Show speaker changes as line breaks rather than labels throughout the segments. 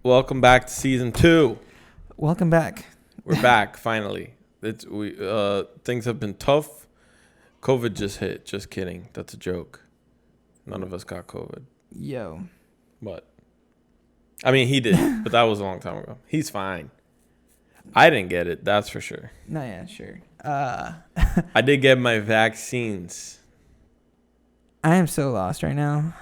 Welcome back to season 2.
Welcome back.
We're back finally. Things have been tough. COVID just hit. Just kidding. That's a joke. None of us got COVID.
Yo.
But I mean, he did, but that was a long time ago. He's fine. I didn't get it. That's for sure.
No, yeah, sure.
I did get my vaccines.
I am so lost right now.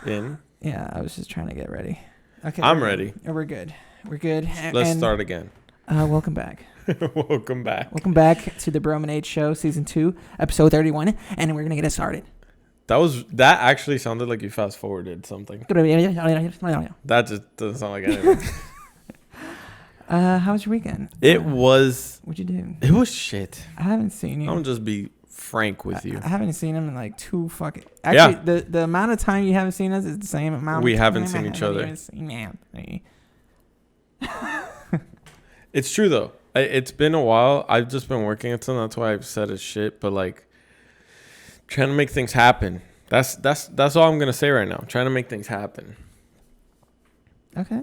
Yeah,
I was just trying to get ready. Okay.
I'm ready.
We're good. We're good.
Let's start again.
Welcome back.
Welcome back.
Welcome back to the Bromenade Show, Season 2, Episode 31, and we're going to get it started.
That actually sounded like you fast forwarded something. That just doesn't sound like anything.
How was your weekend?
What'd
you do?
It was shit.
I haven't seen you.
I'm just be frank with you.
I haven't seen him in like Actually, the amount of time you haven't seen us is the same amount.
We haven't seen each other. It's true though. It's been a while. I've just been working at something. That's why I've said it's shit. But like, trying to make things happen. That's all I'm gonna say right now. Trying to make things happen.
Okay.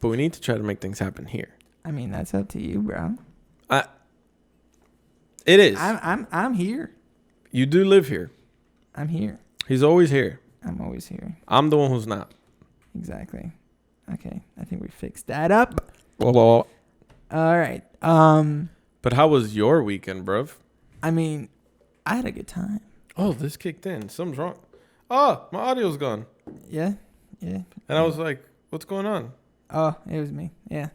But we need to try to make things happen here.
I mean, that's up to you, bro.
It is.
I'm here.
You do live here.
I'm here.
He's always here.
I'm always here.
I'm the one who's not.
Exactly. Okay. I think we fixed that up.
Well.
All right.
But how was your weekend, bruv?
I mean, I had a good time.
Oh, this kicked in. Something's wrong. Oh, my audio's gone.
Yeah.
And I was like, what's going on?
Oh, it was me. Yeah.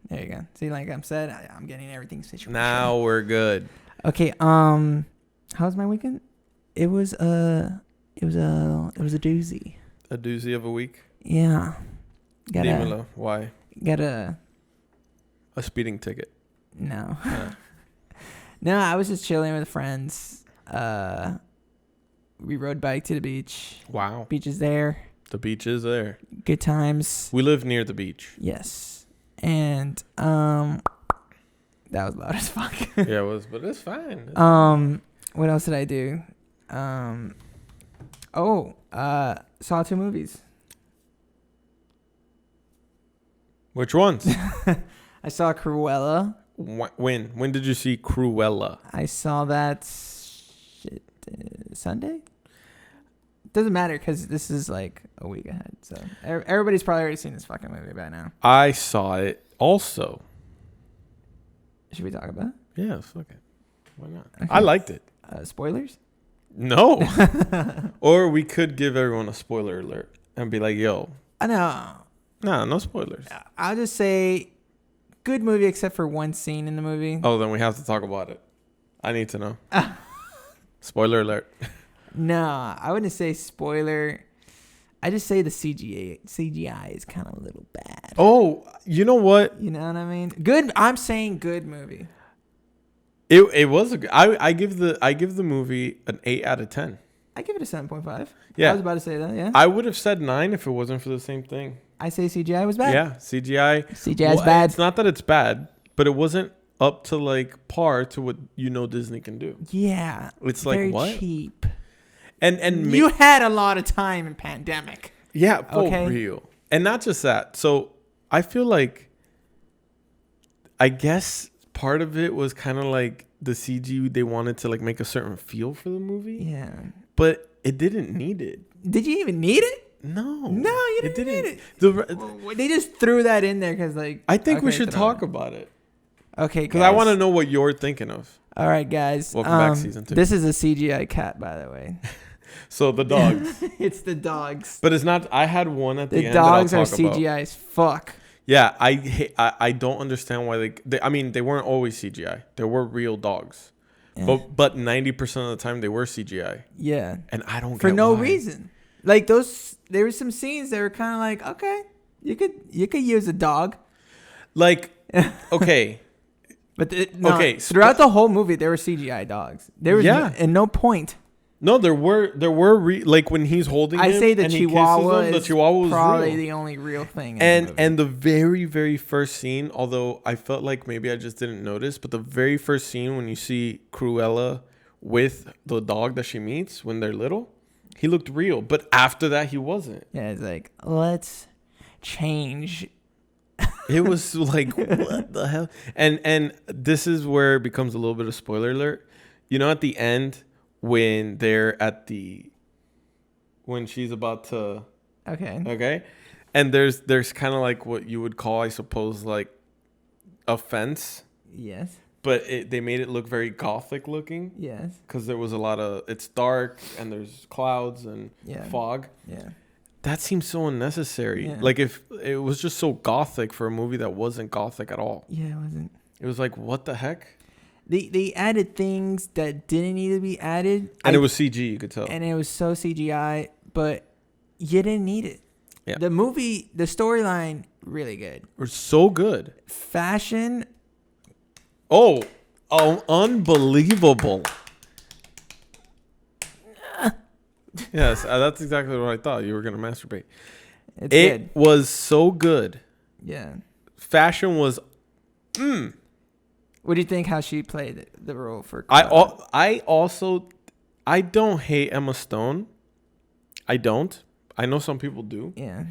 There you go. See, like I said, I'm getting everything situated.
Now we're good.
Okay. How was my weekend? It was a doozy.
A doozy of a week?
Yeah.
Dímelo. Why?
Got a
speeding ticket.
No. No, I was just chilling with friends. We rode bike to the beach.
Wow.
Beach is there.
The beach is there.
Good times.
We live near the beach.
Yes. And that was loud as fuck.
Yeah, it was, but it's fine.
What else did I do? Saw 2 movies.
Which ones?
I saw Cruella.
When did you see Cruella?
I saw that Sunday. Doesn't matter because this is like a week ahead. So everybody's probably already seen this fucking movie by now.
I saw it also.
Should we talk about it?
Yeah, fuck it. Why not?
Okay.
I liked it.
Spoilers?
No. Or we could give everyone a spoiler alert and be like, yo.
No.
No spoilers.
I'll just say good movie except for one scene in the movie.
Oh, then we have to talk about it. I need to know. Spoiler alert.
No, I wouldn't say spoiler. I just say the CGI is kind of a little bad.
Oh, you know what?
You know what I mean? Good. I'm saying good movie.
It was a good. I give the movie an 8 out of 10.
I give it a 7.5.
Yeah,
I was about to say that. Yeah,
I would have said 9 if it wasn't for the same thing.
I say CGI was bad.
Yeah, CGI
is bad.
It's not that it's bad, but it wasn't up to like par to what Disney can do.
Yeah,
it's like
very
what
cheap.
And
you had a lot of time in pandemic.
Yeah, for real. And not just that. So I feel like, I guess part of it was kind of like the CG. They wanted to like make a certain feel for the movie.
Yeah.
But it didn't need it.
Did you even need it?
No,
you didn't need it. They just threw that in there because like.
I think we should talk about it.
Okay,
because I want to know what you're thinking of.
All right, guys.
Welcome back, season 2.
This is a CGI cat, by the way.
So the dogs.
It's the dogs.
But it's not. I had one at the end.
The dogs are CGI as fuck.
Yeah, I don't understand why they weren't always CGI. They were real dogs. Yeah. But 90% of the time they were CGI.
Yeah.
And I don't get
for no
why.
reason. Like there were some scenes that were kind of like, okay, you could use a dog.
Like, okay.
But throughout the whole movie there were CGI dogs. There was at no point.
No, there were like when he's holding him.
I say the
and
Chihuahua
him, the Chihuahua was
probably
real.
the only real thing.
And the very, very first scene, although I felt like maybe I just didn't notice, but the very first scene when you see Cruella with the dog that she meets when they're little, He looked real, but after that, he wasn't.
Yeah, it's like, let's change.
It was like, what the hell? And this is where it becomes a little bit of spoiler alert. You know, at the end when they're when she's about to. Okay. And there's kind of like what you would call, I suppose, like a fence.
Yes.
But they made it look very gothic looking.
Yes.
Because there was a lot of, it's dark and there's clouds and fog.
Yeah.
That seems so unnecessary.
Yeah.
Like if it was just so gothic for a movie that wasn't gothic at all.
Yeah, it wasn't.
It was like, what the heck?
They added things that didn't need to be added.
And it was CG, you could tell.
And it was so CGI, but you didn't need it.
Yeah.
The movie, the storyline, really good.
It was so good.
Fashion.
Oh, unbelievable. Yes, that's exactly what I thought. You were going to masturbate.
It's
it
good.
was so good.
Yeah.
Fashion was...
What do you think how she played the role for
I don't hate Emma Stone. I don't. I know some people do.
Yeah.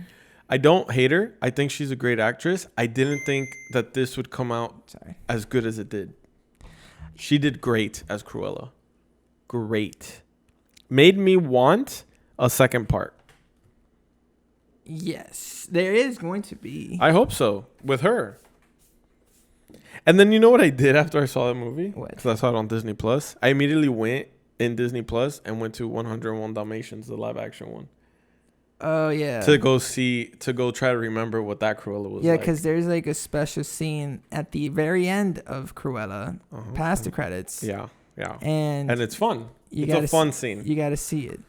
I don't hate her. I think she's a great actress. I didn't think that this would come out as good as it did. She did great as Cruella. Great. Made me want a second part.
Yes. There is going to be.
I hope so. With her. And then you know what I did after I saw that movie?
What?
Because I saw it on Disney Plus. I immediately went in Disney Plus and went to 101 Dalmatians, the live action one.
Oh, yeah.
To go try to remember what that Cruella was like.
Yeah, because there's like a special scene at the very end of Cruella, past the credits.
Yeah.
And
it's fun. It's a fun scene.
You got to see it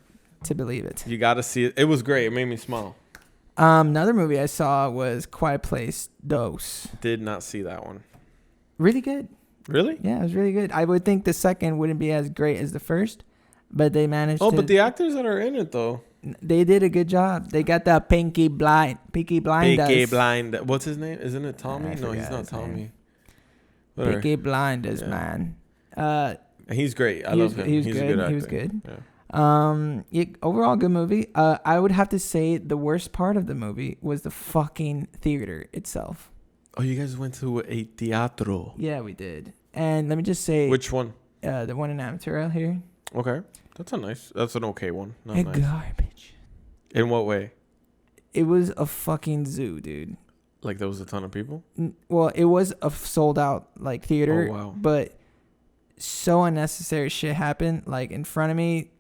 to believe it.
You got to see it. It was great. It made me smile.
Another movie I saw was Quiet Place Dos.
Did not see that one.
Really good.
Really?
Yeah, it was really good. I would think the second wouldn't be as great as the first, but they managed to.
Oh, but the actors that are in it, though.
They did a good job. They got that Peaky Blinders.
What's his name? Isn't it Tommy? No, he's not Tommy.
Peaky Blinders, man.
He's great. I love him. He's a good actor.
He was good.
Yeah.
Overall, good movie. I would have to say the worst part of the movie was the fucking theater itself.
Oh, you guys went to a teatro.
Yeah, we did. And let me just say.
Which one?
The one in Amateur here.
Okay. That's an okay one. Not nice.
Garbage.
In what way?
It was a fucking zoo, dude.
Like there was a ton of people?
Well, it was a sold out like theater.
Oh, wow.
But so unnecessary shit happened. Like in front of me,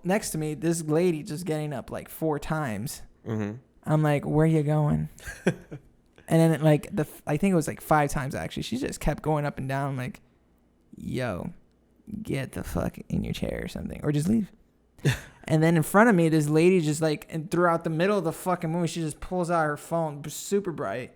next to me, this lady just getting up like 4 times.
Mm-hmm.
I'm like, where you going? And then I think it was like 5 times actually. She just kept going up and down. I'm like, yo, get the fuck in your chair or something, or just leave. And then in front of me, this lady just and throughout the middle of the fucking movie, she just pulls out her phone, super bright,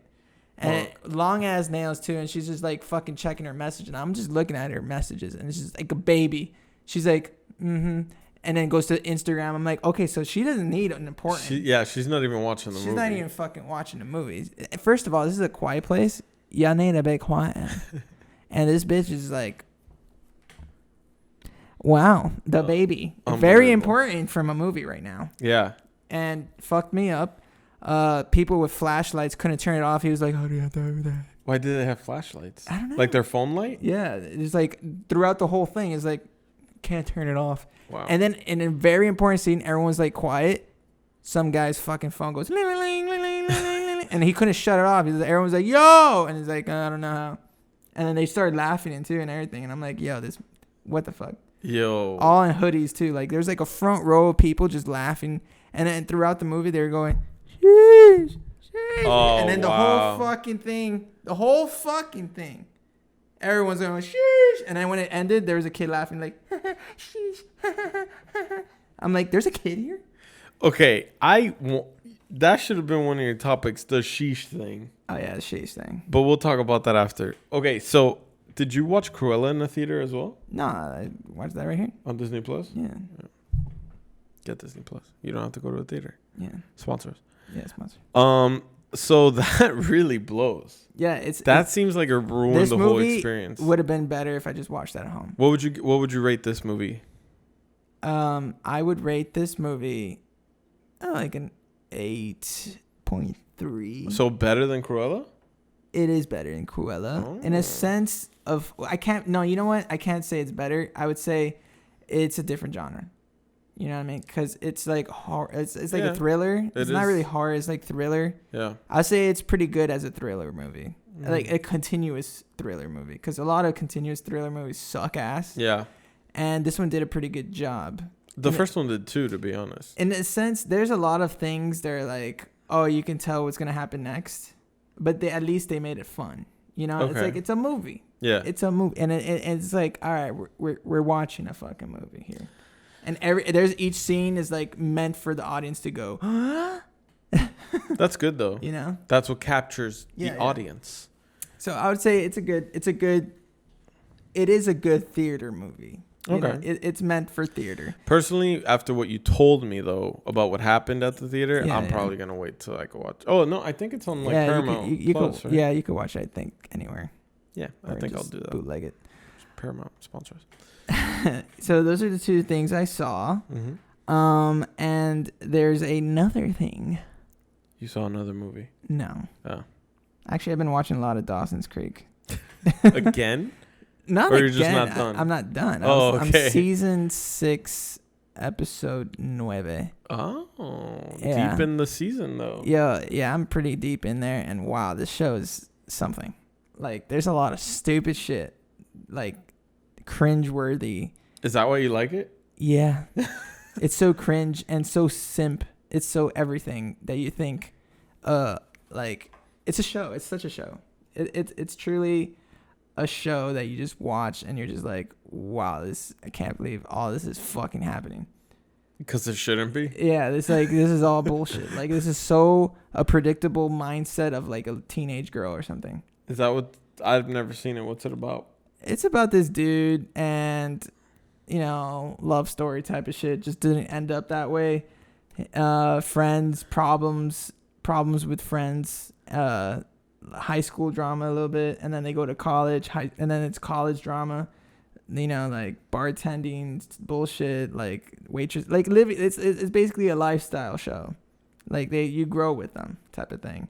and long ass nails too, and she's just fucking checking her message, and I'm just looking at her messages, and it's just like a baby. She's like, and then goes to Instagram. I'm like, okay, so she doesn't need an important.
She's not even watching the movie.
She's not even fucking watching the movies. First of all, this is a quiet place. Y'all need to be quiet. And this bitch is like, wow, the baby. Very important from a movie right now.
Yeah.
And fucked me up. People with flashlights couldn't turn it off. He was like, how do you have to have that?
Why did they have flashlights?
I don't know.
Like their phone light?
Yeah. It's throughout the whole thing, it's can't turn it off.
Wow.
And then in a very important scene, everyone's quiet. Some guy's fucking phone goes, and he couldn't shut it off. Everyone's like, yo! And he's like, I don't know how. And then they started laughing too and everything. And I'm like, yo, what the fuck?
Yo.
All in hoodies too. There's a front row of people just laughing. And then throughout the movie, they were going, sheesh, sheesh.
Oh,
and then the whole fucking thing, everyone's going, sheesh. And then when it ended, there was a kid laughing sheesh. I'm like, there's a kid here?
Okay, that should have been one of your topics, the sheesh thing.
Oh, yeah, the sheesh thing.
But we'll talk about that after. Okay, so did you watch Cruella in the theater as well?
No, I watched that right here.
On Disney Plus?
Yeah.
Get Disney Plus. You don't have to go to a theater.
Yeah.
Sponsors.
Yeah, sponsor.
So that really blows.
Yeah,
seems like it ruined the whole experience.
Would have been better if I just watched that at home.
What would you rate this movie?
I would rate this movie like an 8.3.
So better than Cruella?
It is better than Cruella in a sense of you know what? I can't say it's better. I would say it's a different genre. You know what I mean? Because it's like horror. It's like a thriller. It's not really horror. It's like thriller.
Yeah.
I'd say it's pretty good as a thriller movie. Like a continuous thriller movie. Because a lot of continuous thriller movies suck ass.
Yeah.
And this one did a pretty good job.
The first one did too, to be honest.
In a sense, there's a lot of things that are like, oh, you can tell what's going to happen next. But at least they made it fun. You know? It's like, it's a movie. Yeah. It's a movie. And it's like, all right, we're watching a fucking movie here. And there's each scene is like meant for the audience to go, huh?
That's good though.
You know?
That's what captures the audience.
So I would say it is a good theater movie. You know, it's meant for theater.
Personally, after what you told me though about what happened at the theater, I'm probably gonna wait till I go watch. Oh no, I think it's on like Paramount.
You
Plus,
could,
right?
Yeah, you could watch it. I think anywhere.
Yeah, I think I'll do that.
Bootleg it.
Paramount sponsors.
So those are the two things I saw. Mm-hmm. And there's another thing.
You saw another movie?
No.
Oh.
Actually, I've been watching a lot of Dawson's Creek.
Again?
Not
or
again.
You're just not done?
I'm not done.
Okay.
I'm season 6, episode 9.
Oh, deep in the season though.
Yeah, I'm pretty deep in there, and wow, this show is something. Like, there's a lot of stupid shit, like cringe-worthy.
Is that why you like it?
Yeah. It's so cringe and so simp. It's so everything that you think, like, it's a show. It's such a show. It's truly a show that you just watch and you're just like, wow, I can't believe all this is fucking happening.
Because it shouldn't be.
Yeah, this is all bullshit. Like, this is so a predictable mindset of like a teenage girl or something.
Is that what? I've never seen it. What's it about?
It's about this dude and, you know, love story type of shit. Just didn't end up that way. Friends, problems with friends, high school drama a little bit, and then they go to college, and then it's college drama, you know, like bartending bullshit, like waitress, like living. It's basically a lifestyle show, like you grow with them type of thing,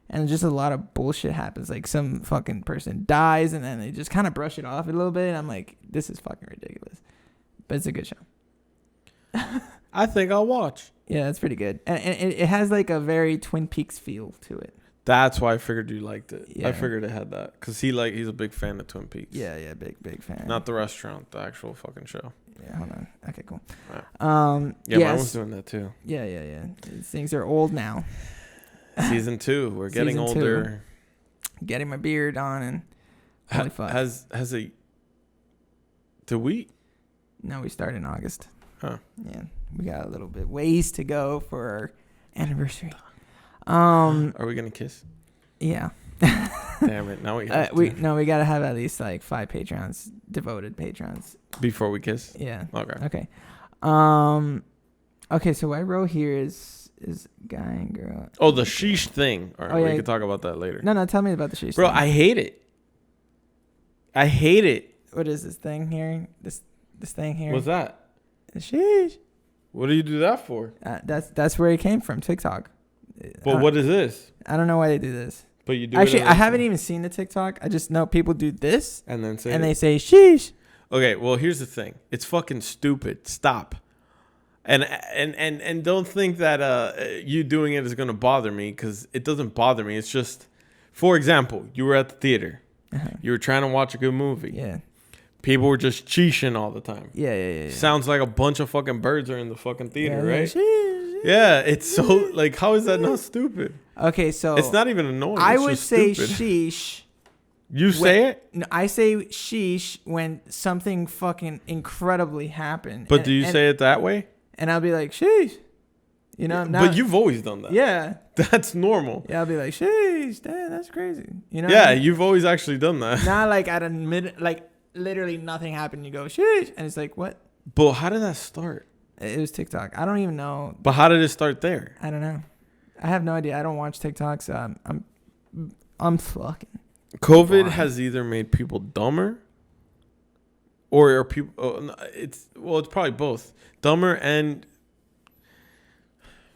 and just a lot of bullshit happens. Like some fucking person dies, and then they just kind of brush it off a little bit. And I'm like, this is fucking ridiculous, but it's a good show.
I think I'll watch.
Yeah, it's pretty good, and it has like a very Twin Peaks feel to it.
That's why I figured you liked it.
Yeah.
I figured it had that because he's a big fan of Twin Peaks.
Yeah, big fan.
Not the restaurant, the actual fucking show.
Yeah, hold on. Okay, cool.
Right. Yeah, mine was doing that too.
Yeah. These things are old now.
Season 2, we're getting older.
Getting my beard on and holy fuck.
Did we?
No, we start in August.
Huh.
Yeah, we got a little bit ways to go for our anniversary.
Are we gonna kiss?
Yeah.
Damn it! Now we
gotta have at least like 5 patrons, devoted patrons
before we kiss.
Yeah.
Okay.
Okay. So what I wrote here is guy and girl.
Oh, the sheesh thing. All right, we can talk about that later.
No. Tell me about the sheesh.
Bro,
thing.
I hate it.
What is this thing here? This thing here.
What's that?
The sheesh.
What do you do that for?
That's where it came from. TikTok.
But what is this?
I don't know why they do this.
But you do.
Actually, I haven't even seen the TikTok. I just know people do this
and then
they say sheesh.
Okay, well here's the thing. It's fucking stupid. Stop. And don't think that you doing it is gonna bother me because it doesn't bother me. It's just, for example, you were at the theater. Uh-huh. You were trying to watch a good movie.
Yeah.
People were just cheeshing all the time.
Yeah.
Sounds like a bunch of fucking birds are in the fucking theater, right?
Sheesh.
Yeah, it's so like, how is that not stupid?
Okay, so
it's not even annoying.
I would say
stupid.
Sheesh.
You say it?
No, I say sheesh when something fucking incredibly happened.
But do you say it that way?
And I'll be like, sheesh. You know,
but you've always done that.
Yeah.
That's normal.
Yeah, I'll be like, sheesh, damn, that's crazy. You know?
Yeah, you've always actually done that.
Not like at a minute, like literally nothing happened. You go, sheesh. And it's like, what?
But how did that start?
It was TikTok. I don't even know.
But how did it start there?
I don't know. I have no idea. I don't watch TikTok, so I'm fucking.
COVID has either made people dumber or people? It's probably both. Dumber and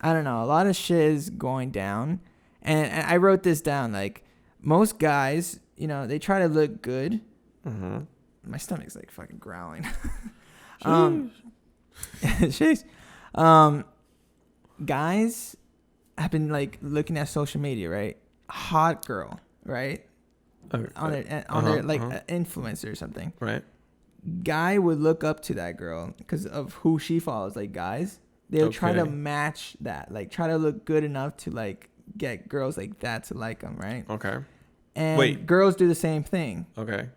I don't know. A lot of shit is going down, and I wrote this down. Like most guys, they try to look good.
Mm-hmm.
My stomach's like fucking growling.
Jeez.
Jeez. Guys have been like looking at social media, right? Hot girl, right? On their like influencer or something.
Right.
Guy would look up to that girl because of who she follows. Like guys, they'll try to match that, like try to look good enough to like get girls like that to like them, right?
Okay.
And girls do the same thing.
Okay.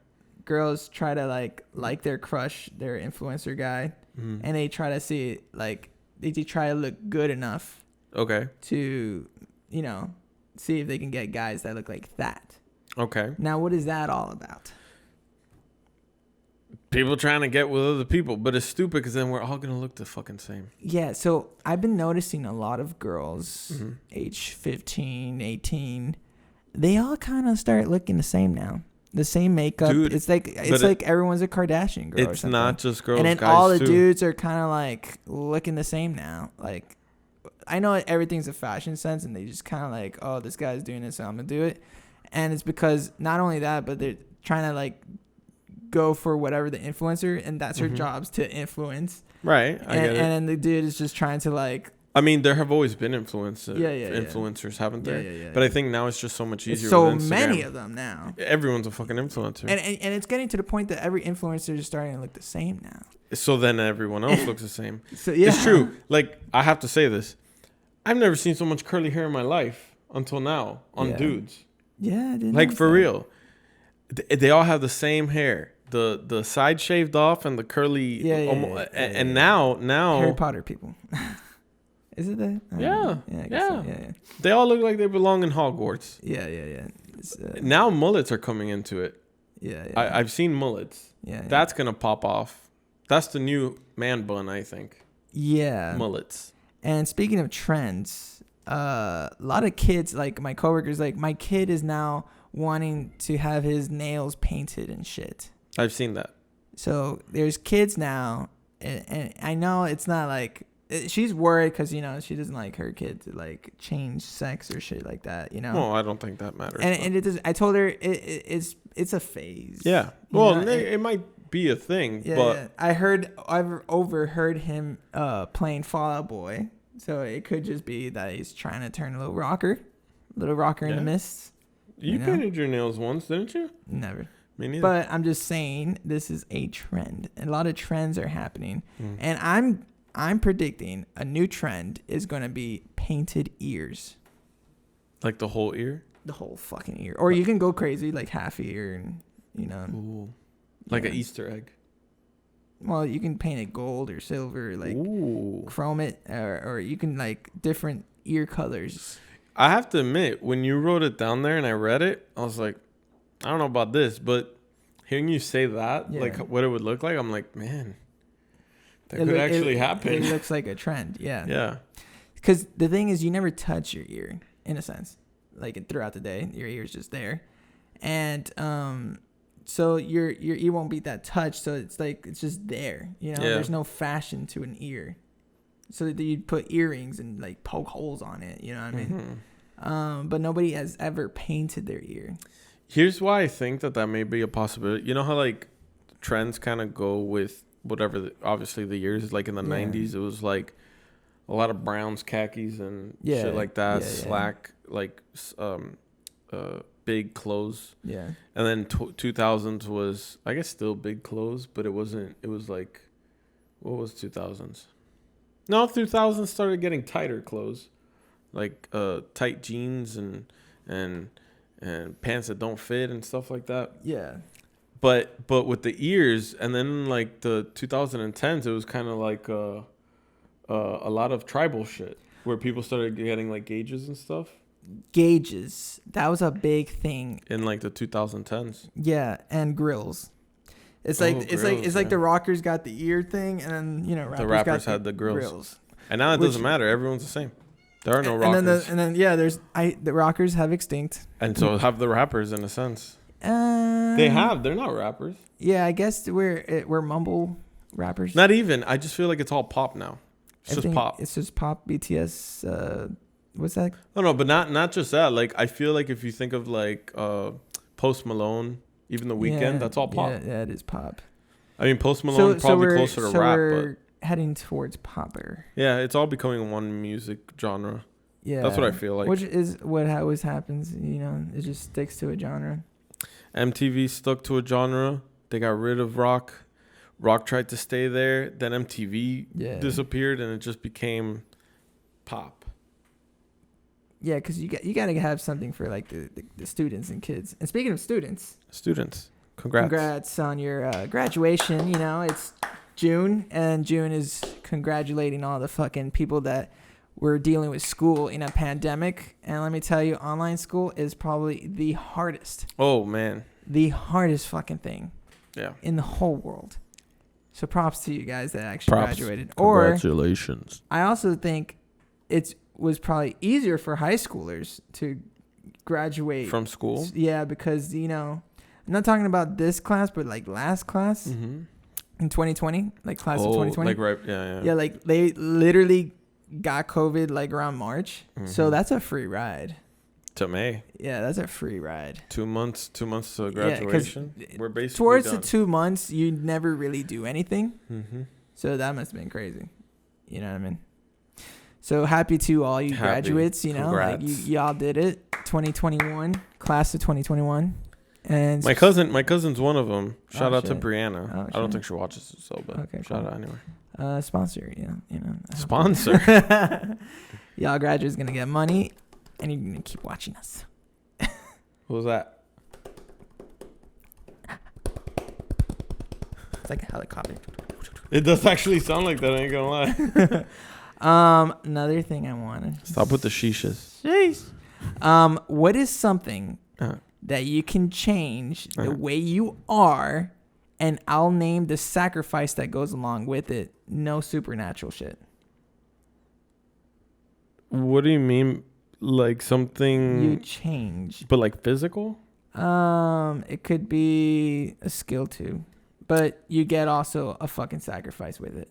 Girls try to like their crush, their influencer guy, and they try to see like they try to look good enough.
Okay.
To, see if they can get guys that look like that.
Okay.
Now, what is that all about?
People trying to get with other people, but it's stupid because then we're all gonna look the fucking same.
Yeah, so I've been noticing a lot of girls, age 15, 18, they all kind of start looking the same now. The same makeup. Dude, it's like everyone's a Kardashian girl. It's or something.
Not just girls.
And then
guys
all the
too.
dudes are kind of like looking the same now. Like, I know everything's a fashion sense, and they just kind of like, oh, this guy's doing it, so I'm gonna do it. And it's because not only that, but they're trying to like go for whatever the influencer, and that's her job's to influence.
Right. I get it.
And then the dude is just trying to like.
I mean, there have always been influencers, haven't there?
Yeah.
But I think now it's just so much easier.
So
with Instagram.
Many of them now.
Everyone's a fucking influencer.
And it's getting to the point that every influencer is starting to look the same now.
So then everyone else looks the same.
So yeah.
It's true. Like, I have to say this. I've never seen so much curly hair in my life until now on dudes.
Yeah, I didn't
like for real. They all have the same hair. The side shaved off and the curly. And now
Harry Potter people. Is it that?
Yeah.
So.
Yeah. They all look like they belong in Hogwarts.
Yeah.
Now mullets are coming into it.
Yeah.
I've seen mullets.
Yeah.
That's gonna pop off. That's the new man bun, I think.
Yeah.
Mullets.
And speaking of trends, a lot of kids, like my coworkers, like my kid is now wanting to have his nails painted and shit.
I've seen that.
So there's kids now, and I know it's not like she's worried because she doesn't like her kid to like change sex or shit like that.
Well, I don't think that matters.
And it does. I told her it's a phase.
Yeah. Well, it might be a thing, but
I've overheard him playing Fall Out Boy, so it could just be that he's trying to turn a little rocker in the mist.
You painted your nails once, didn't you?
Never.
Me neither.
But I'm just saying this is a trend. A lot of trends are happening, and I'm predicting a new trend is going to be painted ears.
Like the whole ear?
The whole fucking ear. Or you can go crazy, like half ear and,
Ooh. Like an Easter egg.
Well, you can paint it gold or silver, like chrome it, or you can like different ear colors.
I have to admit, when you wrote it down there and I read it, I was like, I don't know about this, but hearing you say that, like what it would look like, I'm like, man, that could actually happen.
It looks like a trend, yeah.
Yeah.
Because the thing is, you never touch your ear, in a sense. Like throughout the day, your ear's just there. And so your ear won't be that touched, so it's like it's just there. There's no fashion to an ear. So that you'd put earrings and like poke holes on it, you know what I mean? But nobody has ever painted their ear.
Here's why I think that may be a possibility. You know how like trends kind of go with whatever, obviously the years, like in the 90s, it was like a lot of browns, khakis and shit like that, slack, like big clothes.
Yeah.
And then 2000s was, I guess, still big clothes, but it was like, what was 2000s? No, 2000s started getting tighter clothes, like tight jeans and pants that don't fit and stuff like that.
Yeah.
But with the ears, and then like the 2010s, it was kind of like a lot of tribal shit where people started getting like gauges and stuff.
Gauges. That was a big thing
in like the 2010s.
Yeah, and grills. It's like the rockers got the ear thing, and then
the rappers had the grills. And now it doesn't matter. Everyone's the same. There are no rockers.
And then the rockers have extinct.
And so have the rappers in a sense. They have. They're not rappers.
Yeah, I guess we're mumble rappers.
Not even. I just feel like it's all pop now. It's just pop.
It's just pop. BTS. What's that?
Oh no, but not just that. Like I feel like if you think of like Post Malone, even The Weeknd, that's all pop.
Yeah, it is pop.
I mean, Post Malone probably closer to rap,
we're heading towards popper.
Yeah, it's all becoming one music genre.
Yeah,
that's what I feel like.
Which is what always happens. You know, it just sticks to a genre.
MTV stuck to a genre. They got rid of rock. Rock tried to stay there. Then MTV disappeared, and it just became pop.
Yeah, because you got to have something for like the students and kids. And speaking of students, congrats on your graduation. You know, it's June, and June is congratulating all the fucking people that were dealing with school in a pandemic. And let me tell you, online school is probably the hardest.
Oh man,
the hardest fucking thing.
Yeah.
In the whole world. So props to you guys that actually graduated.
Congratulations.
Or I also think it was probably easier for high schoolers to graduate
from school.
Yeah, because I'm not talking about this class, but like last class in 2020, like class of 2020.
Like right, yeah.
Yeah, like they literally got COVID like around March, so that's a free ride.
To May.
Yeah, that's a free ride.
2 months to graduation. We're basically
towards
done.
the 2 months, you never really do anything.
Mm-hmm.
So that must have been crazy. You know what I mean? So happy to all you graduates. Congrats. Like y'all did it. 2021, class of 2021, and
my cousin's one of them. Shout out to Brianna. I don't think she watches this, but
okay,
shout out anyway.
Sponsor,
Sponsor.
Y'all graduates gonna get money. And you're going to keep watching us.
What was that?
It's like a helicopter.
It does actually sound like that, I ain't gonna lie.
Another thing I wanted.
Stop with the shishas.
Jeez. What is something that you can change the way you are, and I'll name the sacrifice that goes along with it. No supernatural shit.
What do you mean? Like something
you change,
but like physical?
It could be a skill too, but you get also a fucking sacrifice with it.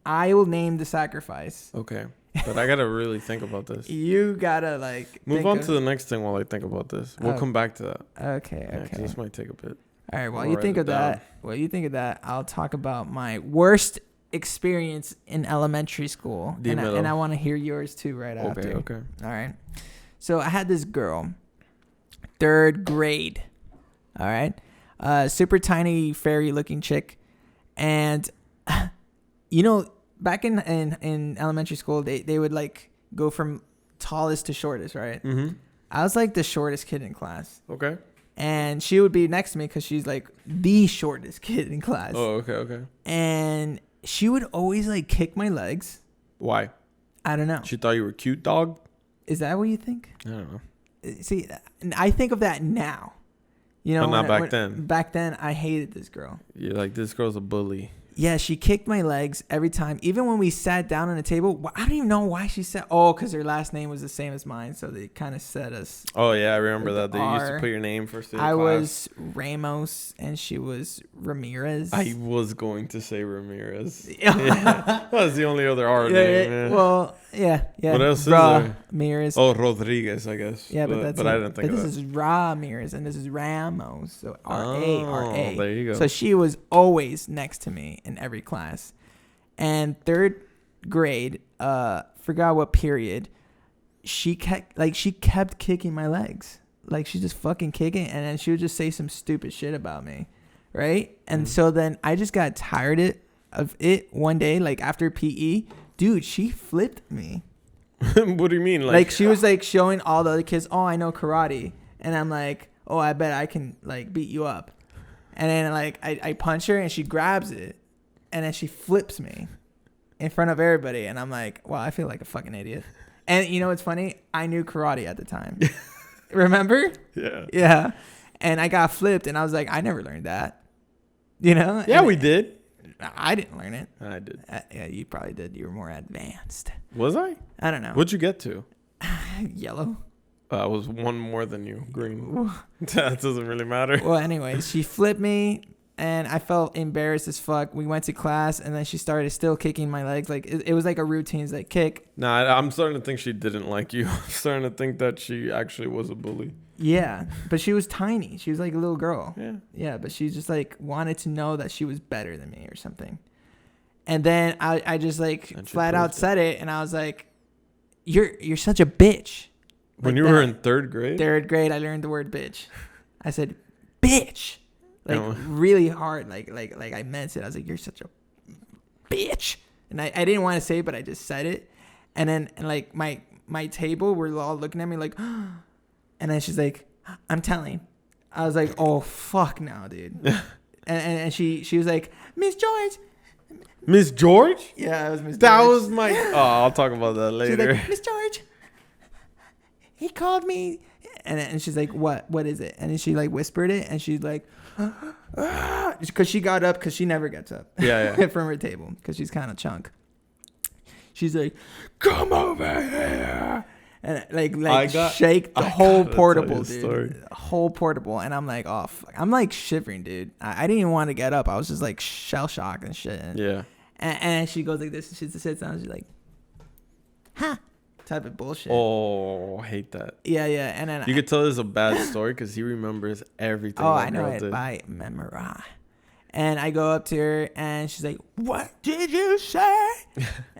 I will name the sacrifice.
Okay, but I gotta really think about this.
You gotta
move on to the next thing while I think about this. We'll come back to that.
Okay.
This might take a bit.
All right. While you think of that, I'll talk about my worst experience in elementary school, and I want to hear yours too right after.
Okay.
All right. So I had this girl, 3rd grade. All right. Super tiny fairy looking chick, and back in elementary school they would like go from tallest to shortest, right? Mm-hmm. I was like the shortest kid in class.
Okay.
And she would be next to me because she's like the shortest kid in class.
Oh, okay.
And she would always like kick my legs.
Why?
I don't know.
She thought you were cute, dog?
Is that what you think?
I don't know.
See, I think of that now.
But not back then.
Back then, I hated this girl.
You're like, this girl's a bully.
Yeah, she kicked my legs every time. Even when we sat down on a table, I don't even know why she said, because her last name was the same as mine. So they kind of said us.
Oh, yeah, I remember that. They used to put your name first in the class.
I was Ramos and she was Ramirez.
I was going to say Ramirez. Yeah. That was the only other R name.
Yeah. Well, yeah.
What else is there?
Ramirez.
Oh, Rodriguez, I guess.
Yeah, but
I didn't think of that.
This is Ramirez and this is Ramos. So R-A.
There you go.
So she was always next to me in every class. And 3rd grade, forgot what period, she kept kicking my legs. Like she just fucking kicking, and then she would just say some stupid shit about me, right? And so then I just got tired of it one day, like after PE, dude, she flipped me.
What do you mean?
Like she was like showing all the other kids, I know karate, and I'm like, I bet I can like beat you up. And then like I punch her and she grabs it, and then she flips me in front of everybody, and I'm like, wow, I feel like a fucking idiot. And you know what's funny? I knew karate at the time. Remember?
Yeah.
Yeah. And I got flipped, and I was like, I never learned that. Yeah,
and we did.
I didn't learn it.
I did.
Yeah, you probably did. You were more advanced.
Was I?
I don't know.
What'd you get to?
Yellow.
I was one more than you. Green. That doesn't really matter.
Well, anyway, she flipped me, and I felt embarrassed as fuck. We went to class, and then she started still kicking my legs. Like, it was like a routine. It's like, kick.
Nah, I'm starting to think she didn't like you. I'm starting to think that she actually was a bully.
Yeah, but she was tiny. She was like a little girl.
Yeah.
Yeah, but she just like wanted to know that she was better than me or something. And then I just like flat out said it, and I was like, "You're such a bitch."
When
like
you were in third grade?
Third grade, I learned the word bitch. I said, "Bitch," like
Oh.
really hard, like I meant it. I was like, "You're such a bitch," and I didn't want to say it, but I just said it. And then like my table, we're all looking at me like. And then she's like, "I'm telling." I was like, "Oh fuck no, dude." and she was like, "Miss George."
Miss George?
Yeah, it was Miss George.
That was my. Oh, I'll talk about that later.
She's like, "Miss George, he called me," and she's like, "What? What is it?" And then she like whispered it, and she's like, because she got up, because she never gets up.
Yeah.
From her table, because she's kind of chunk. She's like, "Come over here." And shake the whole portable, dude. The whole portable. And I'm like, oh, fuck. I'm like shivering, dude. I didn't even want to get up. I was just like shell shocked and shit.
Yeah.
And she goes like this. She sits down. She's like, "Huh?" Type of bullshit.
Oh, I hate that.
Yeah. And then
you could tell this is a bad story because he remembers everything.
Oh, I know it by memory. And I go up to her, and she's like, "What did you say?"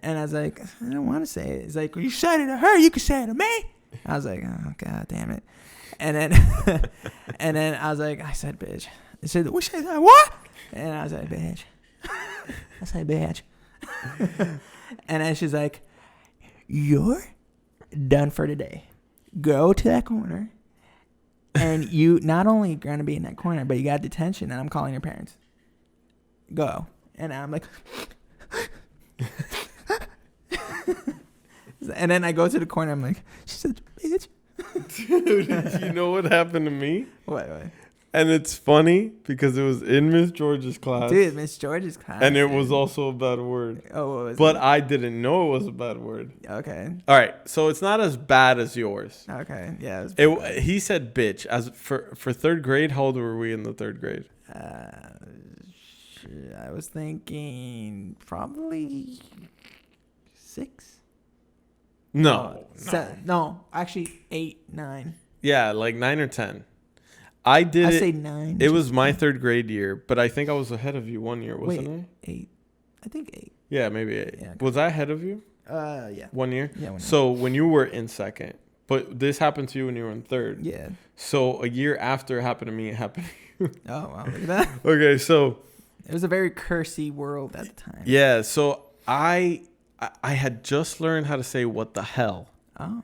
And I was like, "I don't want to say it." It's like, "You said it to her, you can say it to me." I was like, "Oh, God damn it." And then and then I was like, "I said bitch." I said, "We said what?" And I said, "Bitch." I said, "Bitch." And then she's like, "You're done for today. Go to that corner, and you not only going to be in that corner, but you got detention, and I'm calling your parents. Go." And I'm like, and then I go to the corner. I'm like, she said, "Bitch."
Dude, you know what happened to me?
What?
And it's funny because it was in Miss George's class.
Dude, Miss George's class.
And it was also a bad word.
Oh, what was
but
it?
I didn't know it was a bad word.
Okay.
All right, so it's not as bad as yours.
Okay. Yeah.
He said bitch. As for third grade, how old were we in the third grade?
I was thinking probably 6.
No.
No, actually 8, 9.
Yeah, like 9 or 10. I
say 9.
It was my third grade year, but I think I was ahead of you one year, wasn't I?
8. I think 8.
Yeah, maybe 8.
Yeah,
was I ahead of you?
Yeah.
1 year?
Yeah, 1 year.
So when you were in second, but this happened to you when you were in third.
Yeah.
So a year after it happened to me, it happened to you.
Oh, wow. Look at that.
Okay, so.
It was a very cursy world at the time.
Yeah, so I had just learned how to say what the hell.
Oh.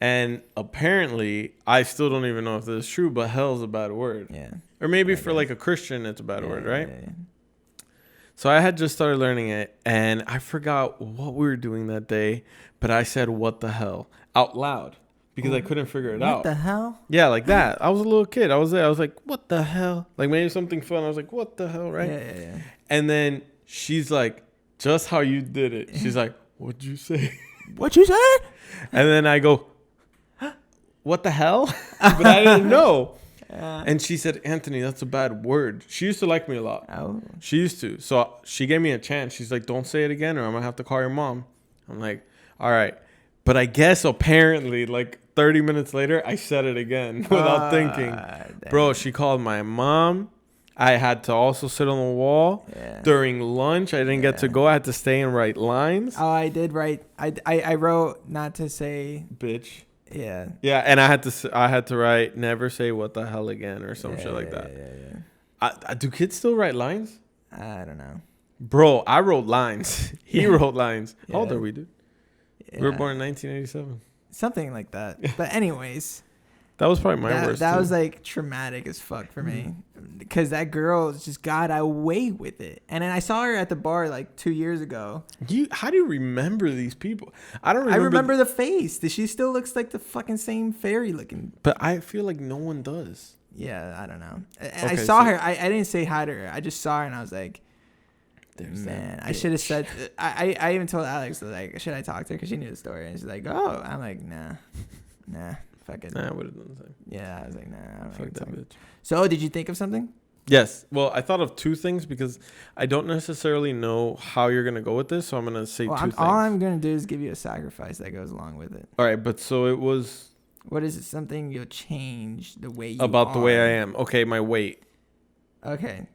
And apparently, I still don't even know if this is true, but hell is a bad word.
Yeah.
Or maybe for like a Christian, it's a bad word, right?
Yeah.
So I had just started learning it, and I forgot what we were doing that day, but I said, "What the hell?" out loud because I couldn't figure it out.
What the hell?
Yeah, like that. I was a little kid. I was there. I was like, "What the hell?" Like maybe something fun. I was like, "What the hell?" Right?
Yeah.
And then she's like, just how you did it. She's like, "What'd you say?"
What you say?
And then I go, "What the hell?" But I didn't know. And she said, "Anthony, that's a bad word." She used to like me a lot.
Oh.
She used to. So she gave me a chance. She's like, "Don't say it again or I'm going to have to call your mom." I'm like, "All right." But I guess apparently like 30 minutes later, I said it again without thinking.
Damn.
Bro, she called my mom. I had to also sit on the wall.
Yeah.
During lunch, I didn't get to go. I had to stay and write lines.
Oh, I did write. I wrote not to say.
Bitch.
Yeah.
Yeah, and I had to write never say what the hell again or some shit like that.
Yeah.
Do kids still write lines?
I don't know.
Bro, I wrote lines. He wrote lines.
Yeah.
How old are we, dude?
Yeah.
We were born in 1987.
Something like that. But anyways,
That was probably my worst.
that
too.
was like traumatic as fuck for me because that girl just got away with it. And then I saw her at the bar like 2 years ago.
How do you remember these people? I don't remember.
I remember the face. She still looks like the fucking same fairy looking.
But I feel like no one does.
Yeah, I don't know.
Okay,
I saw her. I didn't say hi to her. I just saw her and I was like, man, I should have said. I even told Alex like, should I talk to her because she knew the story and she's like, oh, I'm like, nah. Fuck it.
Nah, I would have done the same.
Yeah, I was like, nah. I don't
Fuck
like
that
talking.
bitch.
So, did you think of something?
Yes. Well, I thought of two things because I don't necessarily know how you're gonna go with this, so I'm gonna say two things.
All I'm gonna do is give you a sacrifice that goes along with it.
All right, but so it was
What is it? Something you'll change the way you
about
are.
the way I am. Okay, my weight.
Okay.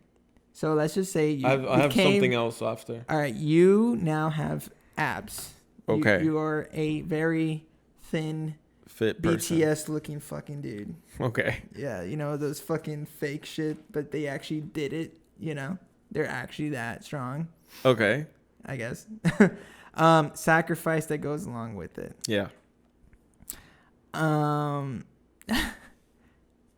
So let's just say you.
I have something else after.
All right, you now have abs.
Okay.
You are a very thin,
Fit person.
BTS looking fucking dude.
Okay.
Yeah, you know those fucking fake shit, but they actually did it. You know, they're actually that strong.
Okay.
I guess. Sacrifice that goes along with it.
Yeah.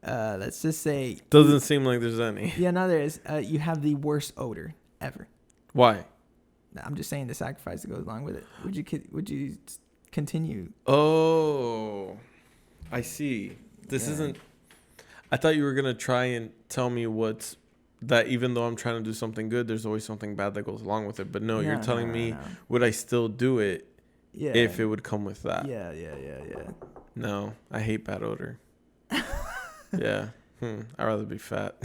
Let's just say.
Doesn't seem like there's any.
Yeah, no, there is. You have the worst odor ever.
Why?
I'm just saying the sacrifice that goes along with it. Would you continue?
Oh, I see. This isn't. I thought you were gonna try and tell me what's that. Even though I'm trying to do something good, there's always something bad that goes along with it. But no, you're telling me would I still do it?
Yeah.
If it would come with that.
Yeah.
No, I hate bad odor. Yeah. I'd rather be fat.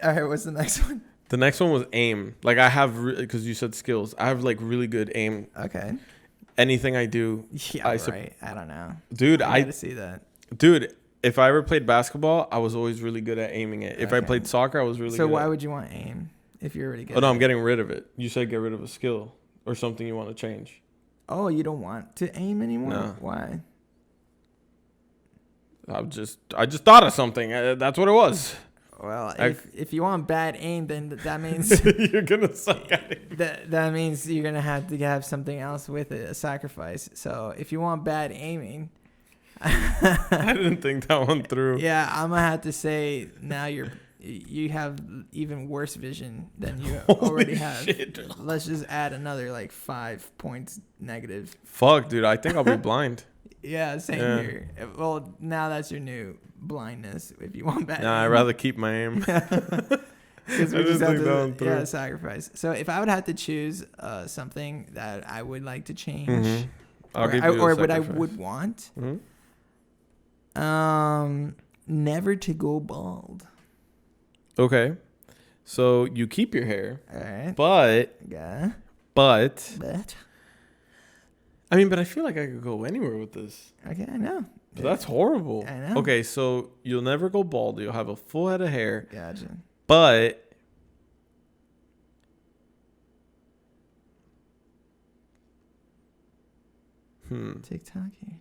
All right. What's the next one?
The next one was aim. Like I have, because you said skills. I have like really good aim.
Okay.
Anything I do.
Yeah. Right. I don't know.
Dude,
I gotta see that.
Dude, if I ever played basketball, I was always really good at aiming it. If I played soccer, I was really good.
So why would you want aim if you're already good?
Oh no, I'm getting rid of it. You said get rid of a skill or something you want to change.
Oh, you don't want to aim anymore?
No.
Why?
I just thought of something. That's what it was.
Well, if you want bad aim, then that means
you're gonna suck at it.
That means you're gonna have to have something else with it, a sacrifice. So if you want bad aiming,
I didn't think that one through.
Yeah, I'm gonna have to say now you have even worse vision than you already have.
Shit.
Let's just add another like 5 points negative.
Fuck, dude. I think I'll be blind.
Yeah, same here. Well, now that's your new blindness. If you want bad.
Nah, I'd rather keep my aim.
Because we just have to sacrifice. So if I would have to choose something that I would like to change,
mm-hmm.
or what I would want,
mm-hmm.
Never to go bald.
Okay, so you keep your hair,
all right,
but I mean, but I feel like I could go anywhere with this.
Okay, I know.
But that's horrible.
I know.
Okay, so you'll never go bald. You'll have a full head of hair.
Gotcha.
But
TikTok here.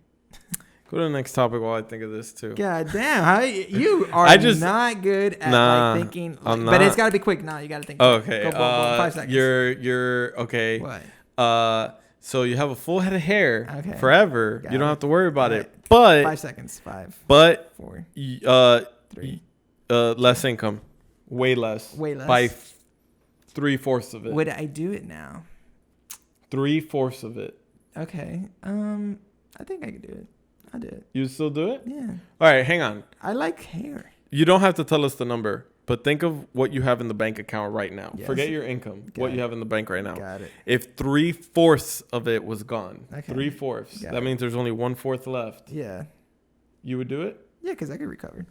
Go to the next topic while I think of this too.
God damn, how you are not good at like thinking. Like, but it's got to be quick. No, you got to think.
Okay.
Go 5 seconds.
You're okay.
What?
So you have a full head of hair
forever.
You don't have to worry about it. But
5 seconds. 5.
But
4.
3. Less income. Way less. By 3/4 of it.
Would I do it now?
3/4 of it.
Okay. I think I could do it. I'll do it.
You still do it?
Yeah.
All right, hang on.
I like hair.
You don't have to tell us the number, but think of what you have in the bank account right now.
Yes.
Forget your income. What you have in the bank right now.
Got it.
If 3/4 of it was gone,
okay.
3/4. That means there's only 1/4 left.
Yeah.
You would do it?
Yeah, because I could recover.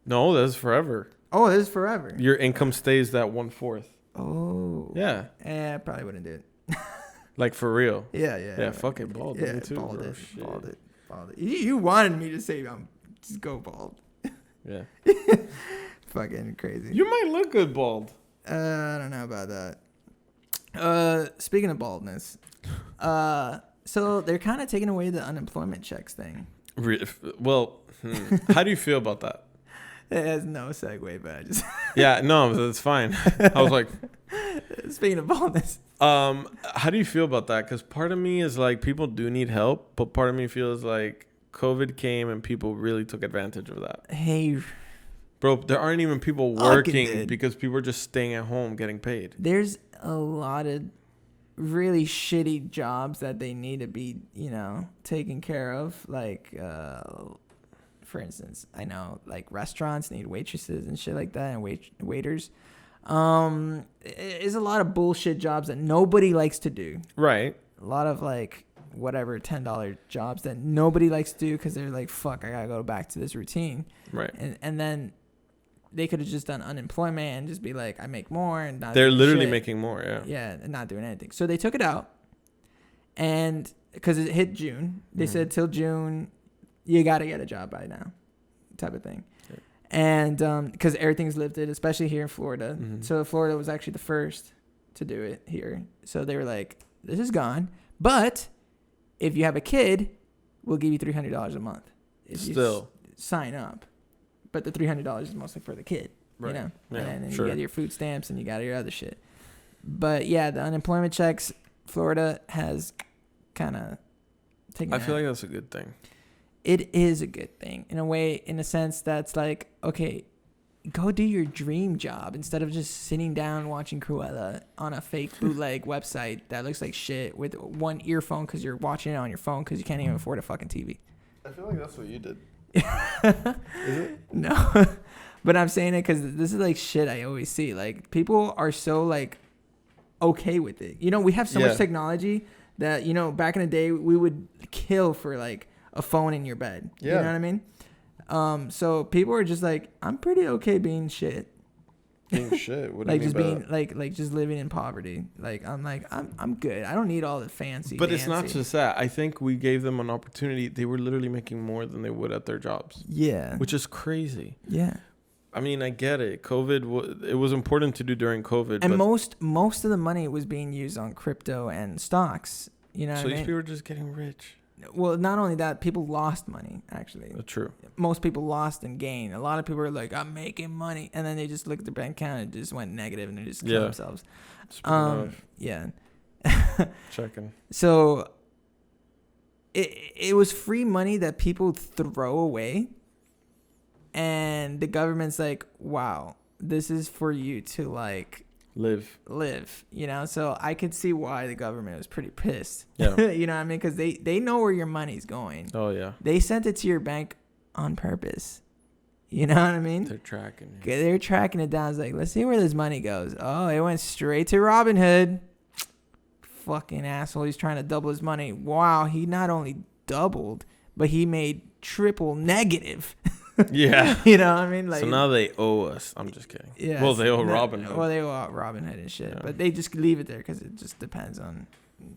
No, that's forever.
Oh, this is forever.
Your income stays that 1/4.
Oh.
Yeah.
I probably wouldn't do it.
Like for real.
Yeah.
Yeah, fuck it, bald.
Yeah,
me too,
bald
bro.
it.
Shit.
Bald it. You wanted me to say just go bald.
Yeah.
Fucking crazy.
You might look good bald.
I don't know about that. Speaking of baldness, so they're kind of taking away the unemployment checks thing.
Well, how do you feel about that?
It has no segue, but I just
yeah, no, that's fine. I was like,
speaking of baldness.
How do you feel about that? Because part of me is like, people do need help, but part of me feels like COVID came and people really took advantage of that.
Hey,
bro, there aren't even people working because people are just staying at home getting paid.
There's a lot of really shitty jobs that they need to be, taken care of. Like, for instance, I know like restaurants need waitresses and shit like that, and waiters. It's a lot of bullshit jobs that nobody likes to do.
Right.
A lot of like whatever $10 jobs that nobody likes to do because they're like, fuck, I gotta go back to this routine.
Right.
And then they could have just done unemployment and just be like, I make more, and not
They're
doing
literally
shit.
making more. Yeah.
Yeah, and not doing anything. So they took it out, and because it hit June, they said till June, you got to get a job by now, type of thing. Yeah. And because everything's lifted, especially here in Florida. So Florida was actually the first to do it here. So they were like, this is gone. But if you have a kid, we'll give you $300 a month. If
Still.
you sign up. But the $300 is mostly for the kid.
Right.
You know?
Yeah,
and then
sure.
you get your food stamps and you got your other shit. But yeah, the unemployment checks, Florida has kind of taken
I feel like that's a good thing.
It is a good thing in a way, in a sense that's like, okay, go do your dream job instead of just sitting down watching Cruella on a fake bootleg website that looks like shit with one earphone because you're watching it on your phone because you can't even afford a fucking TV.
I feel like that's what you did. Is it?
No. But I'm saying it because this is like shit I always see. Like, people are so like okay with it. You know, we have so much technology that, you know, back in the day we would kill for like a phone in your bed. Yeah. You know what I mean? So people are just like, I'm pretty okay being shit.
Being shit. What do
like
you
just
mean
being like just living in poverty. Like I'm good. I don't need all the fancy.
But it's not just that. I think we gave them an opportunity. They were literally making more than they would at their jobs.
Yeah.
Which is crazy.
Yeah.
I mean, I get it. COVID, it was important to do during COVID.
And most of the money was being used on crypto and stocks. You know what I mean?
So these people were just getting rich.
Well, not only that, people lost money, actually.
True.
Most people lost and gained. A lot of people are like, I'm making money. And then they just look at their bank account and it just went negative and they just killed themselves. Yeah.
Checking.
So it was free money that people throw away. And the government's like, wow, this is for you to like live, you know? So I could see why the government was pretty pissed. Yeah. You know what I mean? Because they know where your money's going.
Oh, yeah.
They sent it to your bank on purpose. You know what I mean?
They're tracking it.
They're tracking it down. It's like, let's see where this money goes. Oh, it went straight to Robinhood. Fucking asshole. He's trying to double his money. Wow, he not only doubled, but he made triple negative.
Yeah.
You know what I mean? Like,
so now they owe us. I'm just kidding.
Yeah.
Well, they owe Robinhood.
Well, they owe Robinhood and shit. Yeah. But they just leave it there because it just depends on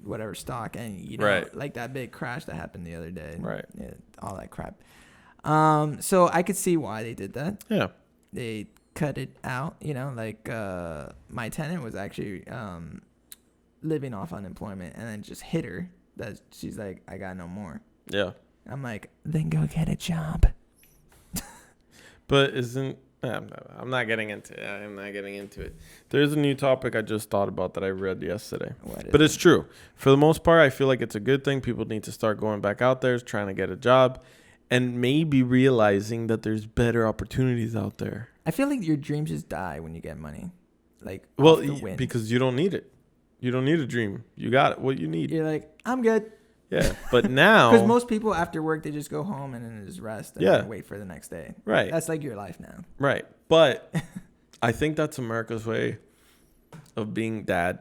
whatever stock. And, you know, like that big crash that happened the other day.
Right.
Yeah, all that crap. So I could see why they did that.
Yeah.
They cut it out. You know, like my tenant was actually living off unemployment and then just hit her. That she's like, I got no more.
Yeah.
I'm like, then go get a job.
But I'm not getting into it. I'm not getting into it. There's a new topic I just thought about that I read yesterday. But it's true. For the most part, I feel like it's a good thing. People need to start going back out there, trying to get a job, and maybe realizing that there's better opportunities out there.
I feel like your dreams just die when you get money. Like,
well, because you don't need it. You don't need a dream. You got what you need.
You're like, I'm good.
Yeah, but now...
Because most people after work, they just go home and then just rest and wait for the next day.
Right.
That's like your life now.
Right. But I think that's America's way of being dad.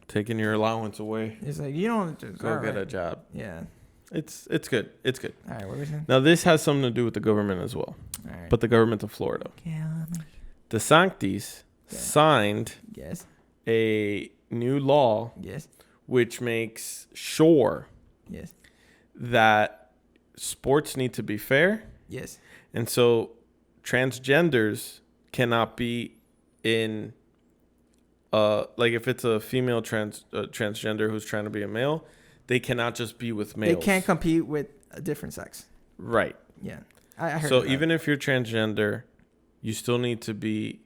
Taking your allowance away.
It's like, you don't just
go get a job.
Yeah.
It's good. It's good.
All right, what were we saying?
Now, this has something to do with the government as well.
All right.
But the government of Florida. DeSantis signed a new law which makes sure that sports need to be fair.
Yes.
And so transgenders cannot be in, like if it's a female transgender who's trying to be a male, they cannot just be with males.
They can't compete with a different sex.
Right.
Yeah. I heard
so even if you're transgender, you still need to be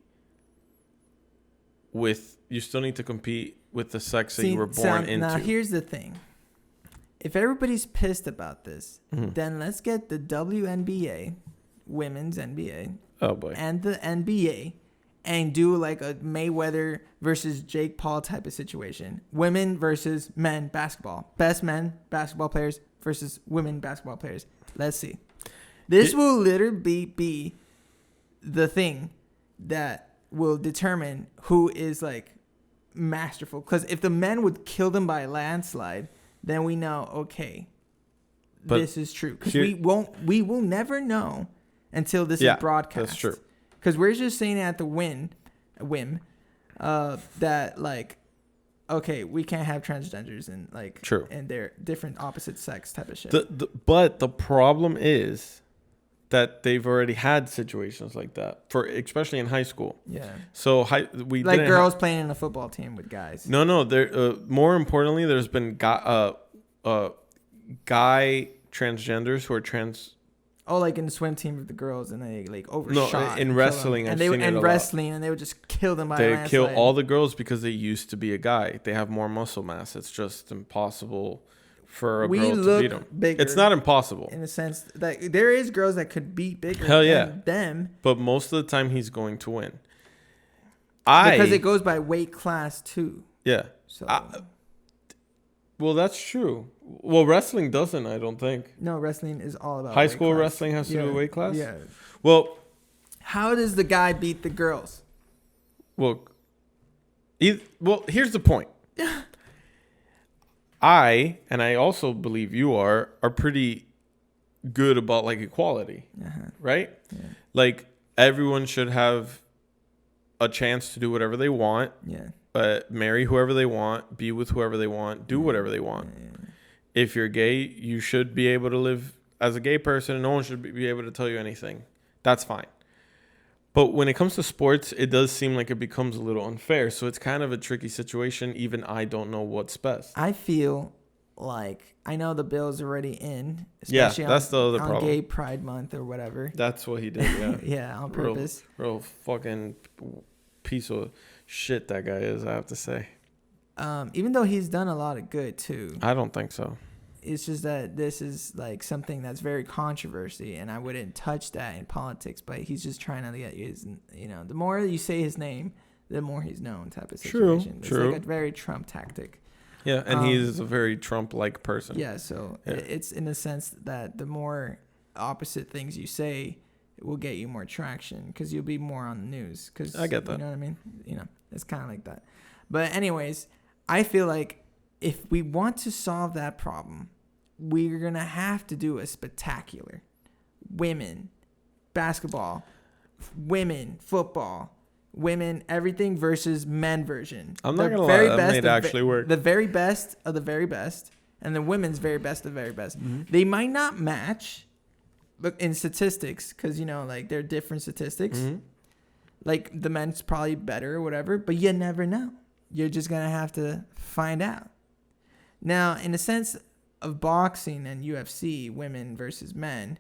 you still need to compete with the sex that you were born into.
Now, here's the thing. If everybody's pissed about this, then let's get the WNBA, women's NBA, and the NBA, and do like a Mayweather versus Jake Paul type of situation. Women versus men basketball. Best men basketball players versus women basketball players. Let's see. This will literally be the thing that will determine who is like masterful. Because if the men would kill them by a landslide, then we know, okay,
But
this is true. Because
here-
we will never know until this is broadcast.
That's true.
Because we're just saying at the whim, that like, okay, we can't have transgenders and like,
True.
and they're different opposite sex type of shit.
But the problem is that they've already had situations like that, for especially in high school.
Yeah.
So we
Like
didn't
girls playing in a football team with guys.
No. There. More importantly, there's been guy transgenders who are trans.
Oh, like in the swim team with the girls, and they like overshot.
No, in wrestling, I've seen it a lot.
wrestling, and they would just kill them by
They
landslide.
kill all the girls because they used to be a guy. They have more muscle mass. It's just impossible for a girl to beat them.
Bigger
It's not impossible.
in the sense that there is girls that could beat bigger
Hell yeah.
than them.
But most of the time, he's going to win.
Because it goes by weight class too.
Yeah.
So
Well, that's true. Well, wrestling doesn't, I don't think.
no, wrestling is all about
High
weight
school
class.
wrestling has to do with weight class?
Yeah.
Well,
How does the guy beat the girls?
well, here's the point. I also believe you are pretty good about like equality, right?
Yeah.
Like everyone should have a chance to do whatever they want,
Yeah.
marry whoever they want, be with whoever they want, do whatever they want.
Yeah.
If you're gay, you should be able to live as a gay person, and no one should be able to tell you anything. That's fine. But when it comes to sports, it does seem like it becomes a little unfair. So it's kind of a tricky situation. Even I don't know what's best.
I feel like I know the bill's already in.
Yeah,
Especially
that's the other
on
problem.
Gay Pride Month or whatever.
That's what he did, yeah.
Yeah, on purpose.
Real fucking piece of shit that guy is, I have to say.
Even though he's done a lot of good too.
I don't think so.
It's just that this is like something that's very controversy, and I wouldn't touch that in politics. But he's just trying to get his, the more you say his name, the more he's known type of situation. It's
True.
like a very Trump tactic.
Yeah, and he's a very Trump-like person.
Yeah, so it's in the sense that the more opposite things you say, it will get you more traction because you'll be more on the news. Cause,
I get that.
You know what I mean? It's kind of like that. But anyways, I feel like if we want to solve that problem, we're going to have to do a spectacular women basketball, women football, women everything versus men version.
I'm not going to lie, that made actually work.
The very best of the very best and the women's very best of the very best. Mm-hmm. They might not match but in statistics because, like they're different statistics. Mm-hmm. Like the men's probably better or whatever, but you never know. You're just going to have to find out. Now, in the sense of boxing and UFC, women versus men,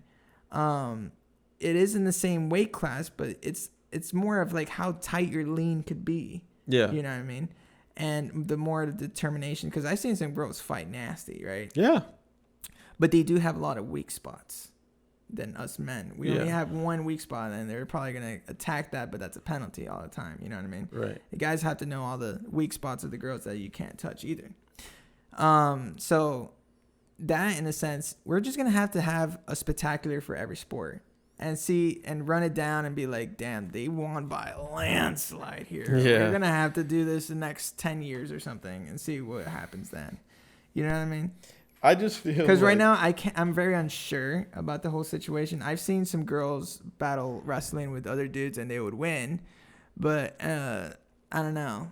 it is in the same weight class, but it's more of like how tight your lean could be.
Yeah.
You know what I mean? And the more the determination, because I've seen some girls fight nasty, right?
Yeah.
But they do have a lot of weak spots than us men. We only have one weak spot, and they're probably going to attack that, but that's a penalty all the time. You know what I mean?
Right.
The guys have to know all the weak spots of the girls that you can't touch either. So that in a sense, we're just going to have a spectacular for every sport and see and run it down and be like, damn, they won by a landslide here.
Yeah.
We're going to have to do this the next 10 years or something and see what happens then. You know what I mean?
I just feel
because right now I'm very unsure about the whole situation. I've seen some girls battle wrestling with other dudes and they would win, but I don't know.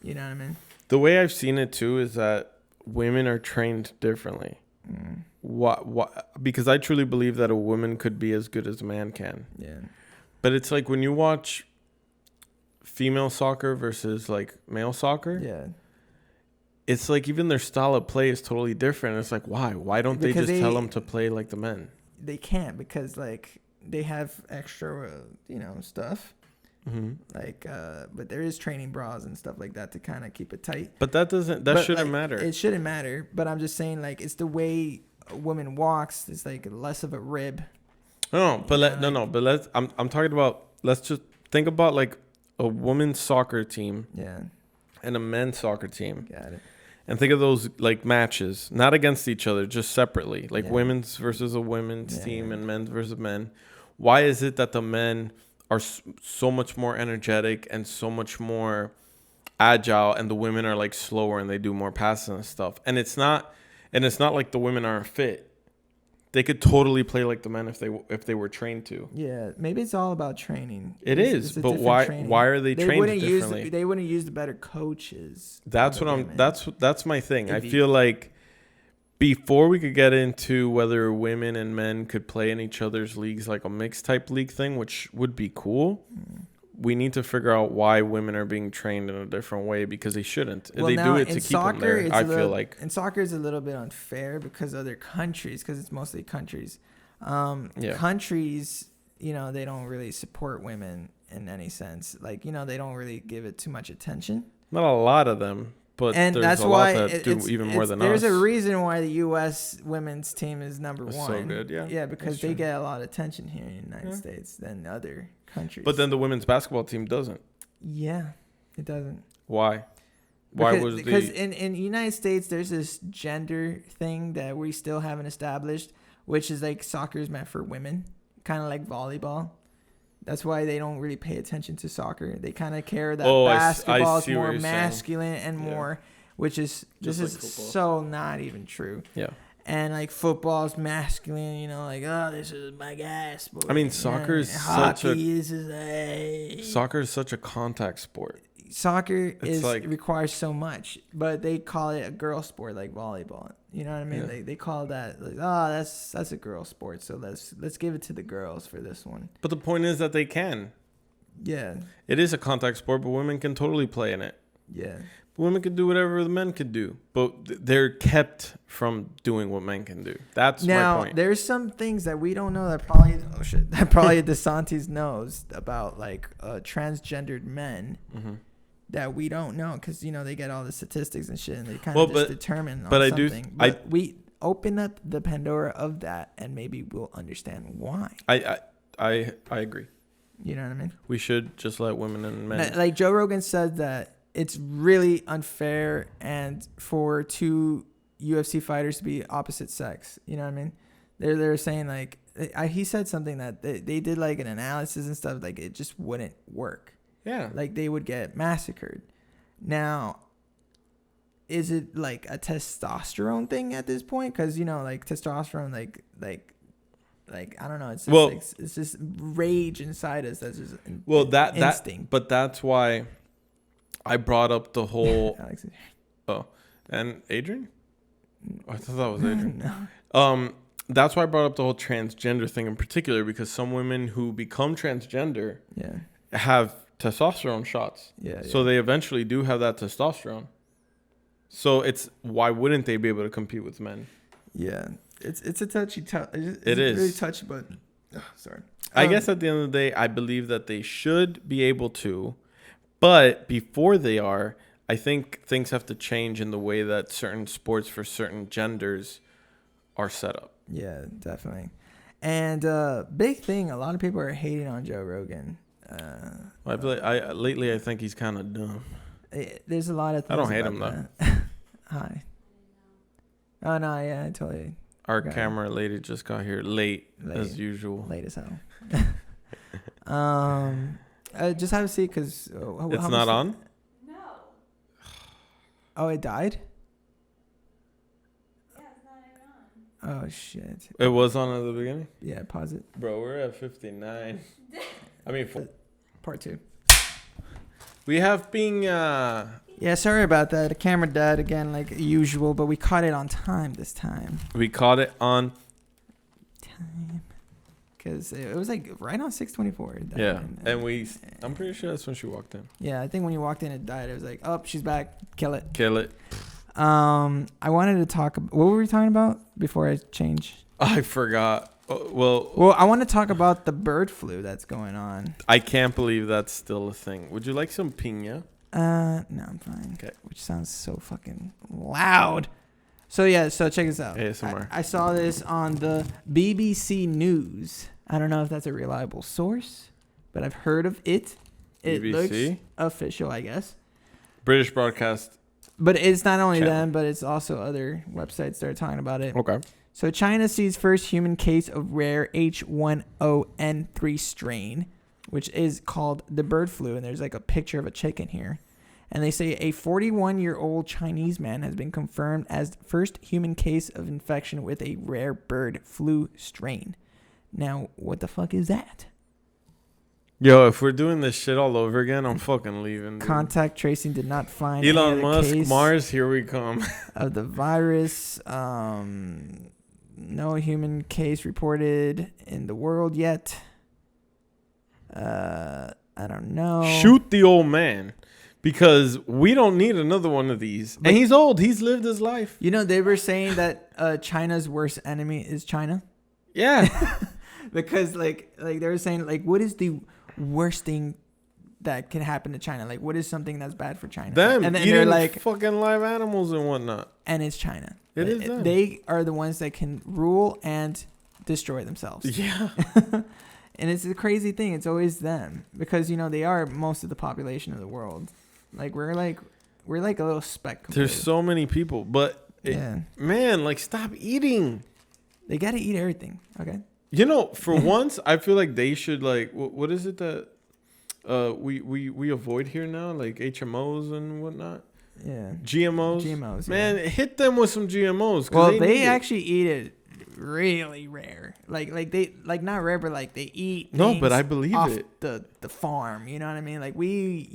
You know what I mean?
The way I've seen it too is that women are trained differently. What? Because I truly believe that a woman could be as good as a man can.
Yeah.
But it's like when you watch female soccer versus like male soccer.
Yeah.
It's like even their style of play is totally different. It's like, why? Why don't they just tell them to play like the men?
They can't because like they have extra, stuff.
Mm-hmm.
Like, but there is training bras and stuff like that to kind of keep it tight.
But that shouldn't matter.
It shouldn't matter. But I'm just saying, like, it's the way a woman walks. It's like less of a rib.
But let's. I'm talking about. Let's just think about like a women's soccer team.
Yeah.
And a men's soccer team.
Got it.
And think of those like matches, not against each other, just separately, like women's versus a women's team and men's versus men. Why is it that the men are so much more energetic and so much more agile and the women are like slower and they do more passes and stuff. And it's not like the women aren't fit. They could totally play like the men if they were trained to.
Yeah, maybe it's all about training.
It's but why
training.
why are they trained differently?
They wouldn't use the better coaches.
That's my thing. I feel like before we could get into whether women and men could play in each other's leagues, like a mixed type league thing, which would be cool, we need to figure out why women are being trained in a different way, because they shouldn't. Well, they do it to keep them there. I feel like
in soccer is a little bit unfair because other countries, because it's mostly countries. Countries, they don't really support women in any sense. Like, they don't really give it too much attention.
Not a lot of them. But
and
there's
that's
a
why
lot that do even more than
there's
us.
There's a reason why the U.S. women's team is number one.
So good, yeah.
Yeah, because they get a lot of attention here in the United States than other countries.
But then the women's basketball team doesn't.
Yeah, it doesn't.
Why?
Because in the United States, there's this gender thing that we still haven't established, which is like soccer is meant for women, kind of like volleyball. That's why they don't really pay attention to soccer. They kind of care that basketball is more masculine and more, which is just this like is football. So not even true.
Yeah.
And like football is masculine, like, oh, this is my guy sport.
I mean, soccer is soccer is such a contact sport.
Soccer requires so much, but they call it a girl sport like volleyball. You know what I mean? Yeah. They call that like, oh, that's a girl sport. So let's give it to the girls for this one.
But the point is that they can.
Yeah.
It is a contact sport, but women can totally play in it.
Yeah.
Women can do whatever the men can do, but they're kept from doing what men can do. That's my point.
Now, there's some things that we don't know that probably DeSantis knows about, like transgendered men. Mm-hmm. That we don't know because they get all the statistics and shit and they kind of just determine on something. But we open up the Pandora of that and maybe we'll understand why.
I agree.
You know what I mean?
We should just let women and men.
Like Joe Rogan said that it's really unfair and for two UFC fighters to be opposite sex. You know what I mean? They're saying like he said something that they did like an analysis and stuff, like it just wouldn't work.
Yeah.
Like they would get massacred. Now, is it like a testosterone thing at this point? Because, like testosterone, like I don't know. It's just it's just rage inside us. That's just instinct.
But that's why I brought up the whole. And Adrian? I thought that was Adrian. No. That's why I brought up the whole transgender thing in particular, because some women who become transgender have testosterone shots. So they eventually do have that testosterone. So it's why wouldn't they be able to compete with men?
Yeah, it's a touchy.
It is
really touchy, but sorry.
I guess at the end of the day, I believe that they should be able to, but before they are, I think things have to change in the way that certain sports for certain genders are set up.
Yeah, definitely. And big thing, a lot of people are hating on Joe Rogan.
Lately I think he's kind of dumb.
There's a lot of things.
I don't hate him though.
Hi. Oh no, yeah, I totally.
Our camera lady just got here late as usual.
Late as hell. Just have a seat because
it's not on.
No.
Oh, it died.
Yeah, it's not even on.
Oh shit.
It was on at the beginning.
Yeah, pause it.
Bro, we're at 59. I mean,
part 2.
We have been.
Yeah, sorry about that. The camera died again, like usual, but we caught it on time this time.
We caught it on
time because it was like right on 6:24.
Yeah, and I'm pretty sure that's when she walked in.
Yeah, I think when you walked in, it died. It was like, oh, she's back. Kill it.
Kill it.
I wanted to talk. What were we talking about before I change?
I forgot. Well,
I want to talk about the bird flu that's going on.
I can't believe that's still a thing. Would you like some piña?
No, I'm fine.
Okay.
Which sounds so fucking loud. So check this out.
ASMR.
I saw this on the BBC News. I don't know if that's a reliable source, but I've heard of it. It
BBC?
Looks official, I guess.
British broadcast.
But it's not only them, but it's also other websites that are talking about it.
Okay.
So China sees first human case of rare H1N3 strain, which is called the bird flu. And there's like a picture of a chicken here. And they say a 41-year-old Chinese man has been confirmed as the first human case of infection with a rare bird flu strain. Now, what the fuck is that?
Yo, if we're doing this shit all over again, I'm fucking leaving. Dude.
Contact tracing did not find
Elon
any
Musk,
case
Mars, here we come.
of the virus. No human case reported in the world yet. I don't know.
Shoot the old man. Because we don't need another one of these. And he's old. He's lived his life.
You know, they were saying that China's worst enemy is China.
Yeah.
Because, like they were saying, like, what is the worst thing that can happen to China? Like, what is something that's bad for China?
Them
and then
eating
they're like,
fucking live animals and whatnot.
And it's China.
It is them.
They are the ones that can rule and destroy themselves.
Yeah.
And it's a crazy thing. It's always them. Because, you know, they are most of the population of the world. Like, we're like a little speck.
There's so many people. But, man, like, stop eating.
They got to eat everything. Okay.
You know, for once, I feel like they should, like, what is it that we avoid here now? Like HMOs and whatnot?
Yeah.
GMOs, man, hit them with some GMOs.
Well, they actually eat it really rare. Like they not rare, but like they eat.
No, but I believe
off
it.
The farm, you know what I mean? Like we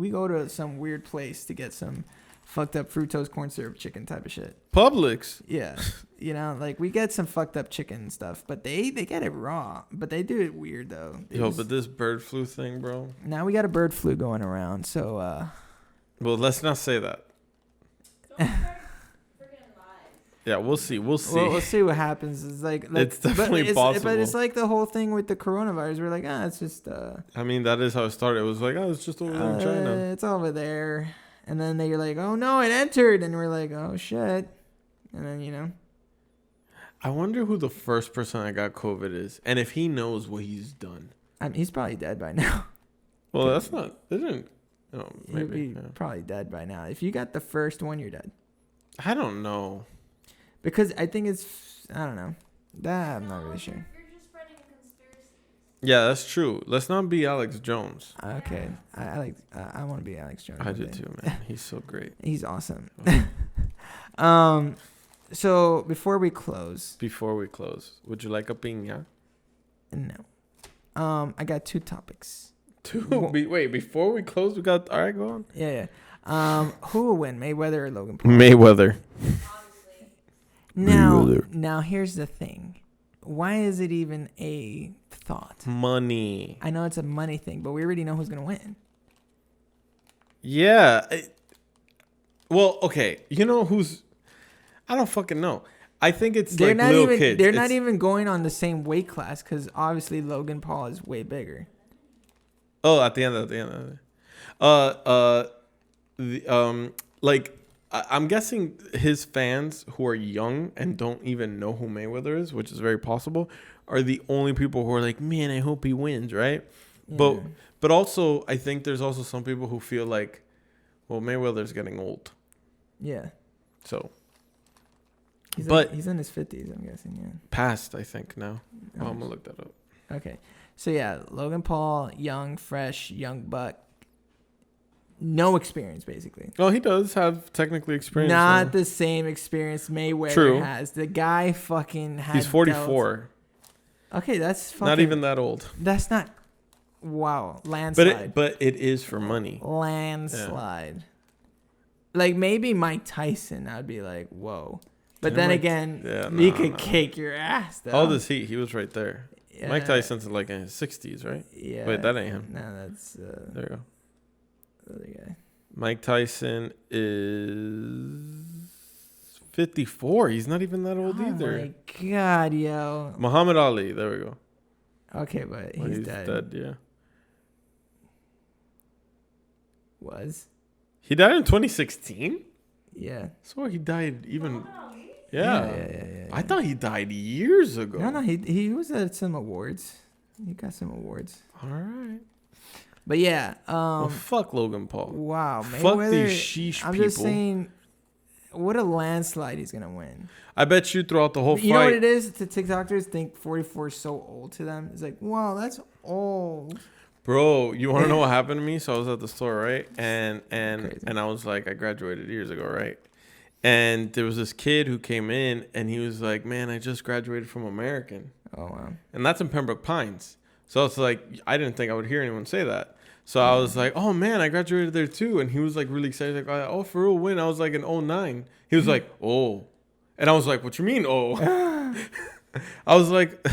go to some weird place to get some fucked up fructose corn syrup chicken type of shit.
Publix.
Yeah, you know, like we get some fucked up chicken and stuff, but they get it raw. But they do it weird though.
But this bird flu thing, bro.
Now we got a bird flu going around, so.
Well, let's not say that. Yeah, we'll see. We'll
see what happens. It's like
it's definitely possible.
But it's like the whole thing with the coronavirus. We're like, it's just.
I mean, that is how it started. It was like, it's just over there in China.
It's over there, and then they're like, oh no, it entered, and we're like, oh shit, and then you know.
I wonder who the first person that got COVID is, and if he knows what he's done.
He's probably dead by now.
Well, that's not. They didn't. Oh, maybe
He'll be probably dead by now. If you got the first one, you're dead.
I don't know.
Because I think it's, I don't know. That I'm not really sure.
You're just spreading conspiracies.
Yeah, that's true. Let's not be Alex Jones.
Okay. I want to be Alex Jones.
I do too, man. He's so great.
He's awesome. So before we close,
would you like a piña?
No. I got two topics.
Wait, before we close, we got, all right, go on.
Yeah. Who will win, Mayweather or Logan Paul?
Mayweather.
Now here's the thing. Why is it even a thought?
Money.
I know it's a money thing, but we already know who's going to win.
Yeah. Well, okay. You know who's... I don't fucking know. I think it's
they're
like
not
little
even,
kids.
They're not even going on the same weight class because obviously Logan Paul is way bigger.
Oh, at the end. Like... I'm guessing his fans who are young and don't even know who Mayweather is, which is very possible, are the only people who are like, man, I hope he wins, right? Yeah. But also, I think there's also some people who feel like, well, Mayweather's getting old.
Yeah.
So.
He's in his 50s, I'm guessing, yeah.
Past, I think, now. Oh, I'm going to look that up.
Okay. So, yeah, Logan Paul, young, fresh, young buck. No experience, basically.
Oh, he does have technically experience.
Not the same experience Mayweather has. The guy fucking has.
He's 44.
Okay, that's fucking.
Not even that old.
That's not. Wow, landslide.
But it is for money.
Landslide. Yeah. Like maybe Mike Tyson, I'd be like, whoa. But then again, he could kick your ass. Though.
How old is he? He was right there. Yeah. Mike Tyson's like in his 60s, right?
Yeah.
Wait, that ain't him.
No, that's.
There you go.
Other guy.
Mike Tyson is 54. He's not even that old either.
Oh my god, yo.
Muhammad Ali. There we go.
Okay, but he's dead.
Yeah.
Was?
He died in 2016?
Yeah.
So he died even.
Yeah.
I thought he died years ago.
No, he was at some awards. He got some awards.
All right.
But yeah,
well, fuck Logan Paul.
Wow,
Mayweather, fuck these sheesh people.
I'm just saying, what a landslide he's gonna win.
I bet you throughout the whole fight.
You know what it is? The TikTokers think 44 is so old to them. It's like, wow, that's old.
Bro, you want to know what happened to me? So I was at the store, right? And
Crazy.
I was like, I graduated years ago, right? And there was this kid who came in, and he was like, man, I just graduated from American.
Oh wow.
And that's in Pembroke Pines. So it's like, I didn't think I would hear anyone say that. So I was like, oh man, I graduated there too. And he was like really excited. Like, oh, for real, when? I was like in 09. He was like, oh. And I was like, what you mean, oh? I was like,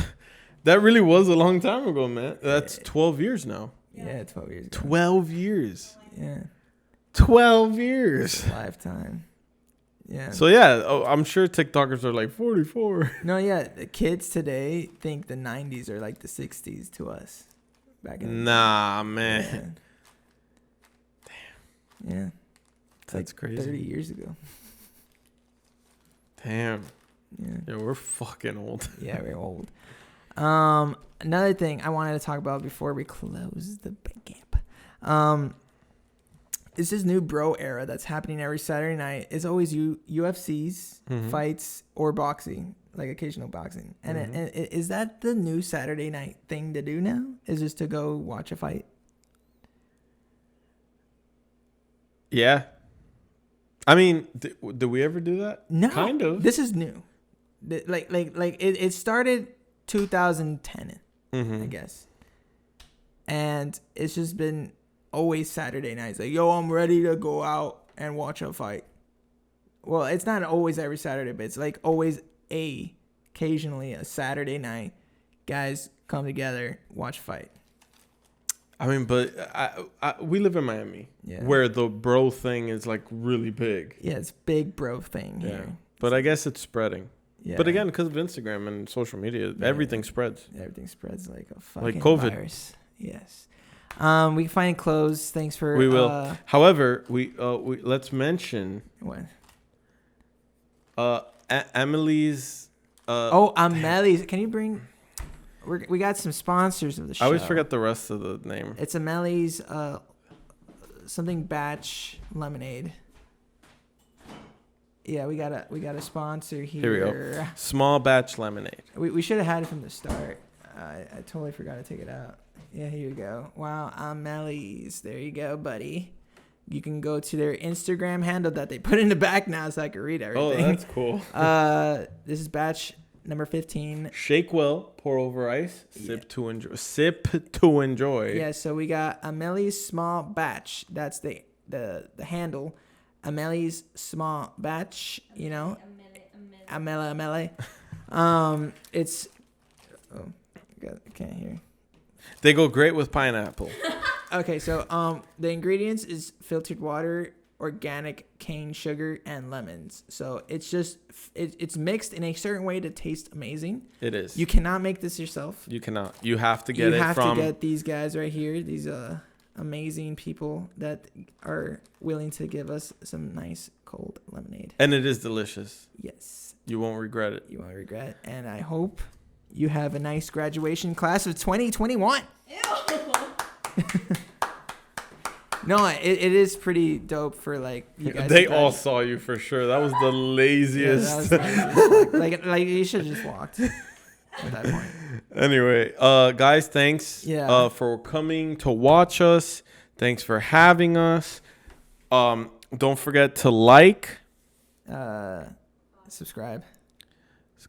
that really was a long time ago, man. That's 12 years now.
Yeah, 12 years ago.
12 years.
Yeah.
12 years.
Lifetime. Yeah.
So yeah, I'm sure TikTokers are like 44.
No, yeah, the kids today think the 90s are like the 60s to us. Back in
Nah, man.
Yeah. Yeah. It's
That's
like
crazy.
30 years ago.
Damn.
Yeah.
Yeah, we're fucking old.
Yeah, we're old. Another thing I wanted to talk about before we close the camp. It's this new bro era that's happening every Saturday night. It's always UFCs, fights, or boxing, like occasional boxing. And is that the new Saturday night thing to do now? Is just to go watch a fight?
Yeah. I mean, did we ever do that?
No.
Kind of.
This is new. It started 2010, I guess. And it's just been always Saturday nights. Like, yo, I'm ready to go out and watch a fight. Well, it's not always every Saturday, but it's like always occasionally a Saturday night. Guys come together, watch a fight.
I mean, but we live in Miami, where the bro thing is like really big.
Yeah, it's big bro thing here.
But I guess it's spreading.
Yeah.
But again, because of Instagram and social media, everything spreads.
Everything spreads like a fucking
like COVID.
virus. Yes. We can find clothes. Thanks for.
We will. However, we let's mention
What?
Emily's.
Amelie's. Can you bring? We got some sponsors of the show.
I always forget the rest of the name.
It's Amelie's something batch lemonade. Yeah, we got a sponsor here.
Here we go. Small batch lemonade.
We should have had it from the start. I totally forgot to take it out. Yeah, here you go. Wow, Amelie's. There you go, buddy. You can go to their Instagram handle that they put in the back now so I can read everything.
Oh, that's cool.
This is batch number 15.
Shake well, pour over ice, sip to enjoy. Sip to enjoy.
Yeah, so we got Amelie's small batch. That's the handle. Amelie's small batch, you know. Amelie. It's I can't hear.
They go great with pineapple.
Okay, so the ingredients is filtered water, organic cane sugar, and lemons. So it's just it's mixed in a certain way to taste amazing.
It is.
You cannot make this yourself.
You cannot. You have to get
You
it
have
from.
to get these guys right here. These amazing people that are willing to give us some nice cold lemonade.
And it is delicious.
Yes.
You won't regret it.
You won't regret it. And I hope you have a nice graduation class of 2021.
Ew.
No, it is pretty dope for like you guys.
They all saw you for sure. That was the laziest.
Like you should have just walked at that point.
Anyway, guys, thanks for coming to watch us. Thanks for having us. Don't forget to like,
subscribe,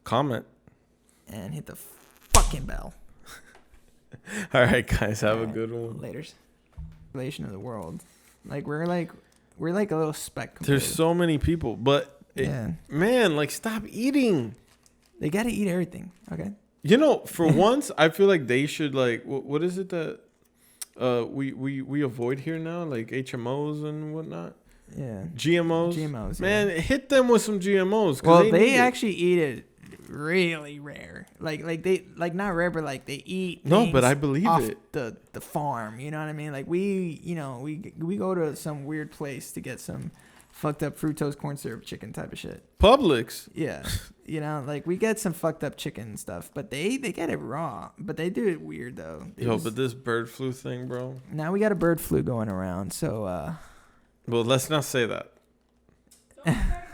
comment,
and hit the fucking bell.
All right, guys, have a good one.
Laters. Relation of the world. Like we're like a little speck.
There's so many people, but man, like stop eating.
They gotta eat everything. Okay.
You know, for once, I feel like they should like. What is it that we avoid here now? Like HMOs and whatnot.
Yeah.
GMOs. Man, hit them with some GMOs.
Well, they actually eat it really rare. Like they not rare, but like they eat.
No, but I believe
off
it.
The farm, you know what I mean? Like we go to some weird place to get some fucked up fructose corn syrup chicken type of shit.
Publix.
Yeah, you know, like we get some fucked up chicken stuff, but they get it raw. But they do it weird though.
But this bird flu thing, bro.
Now we got a bird flu going around, so.
Well, let's not say that.
Don't start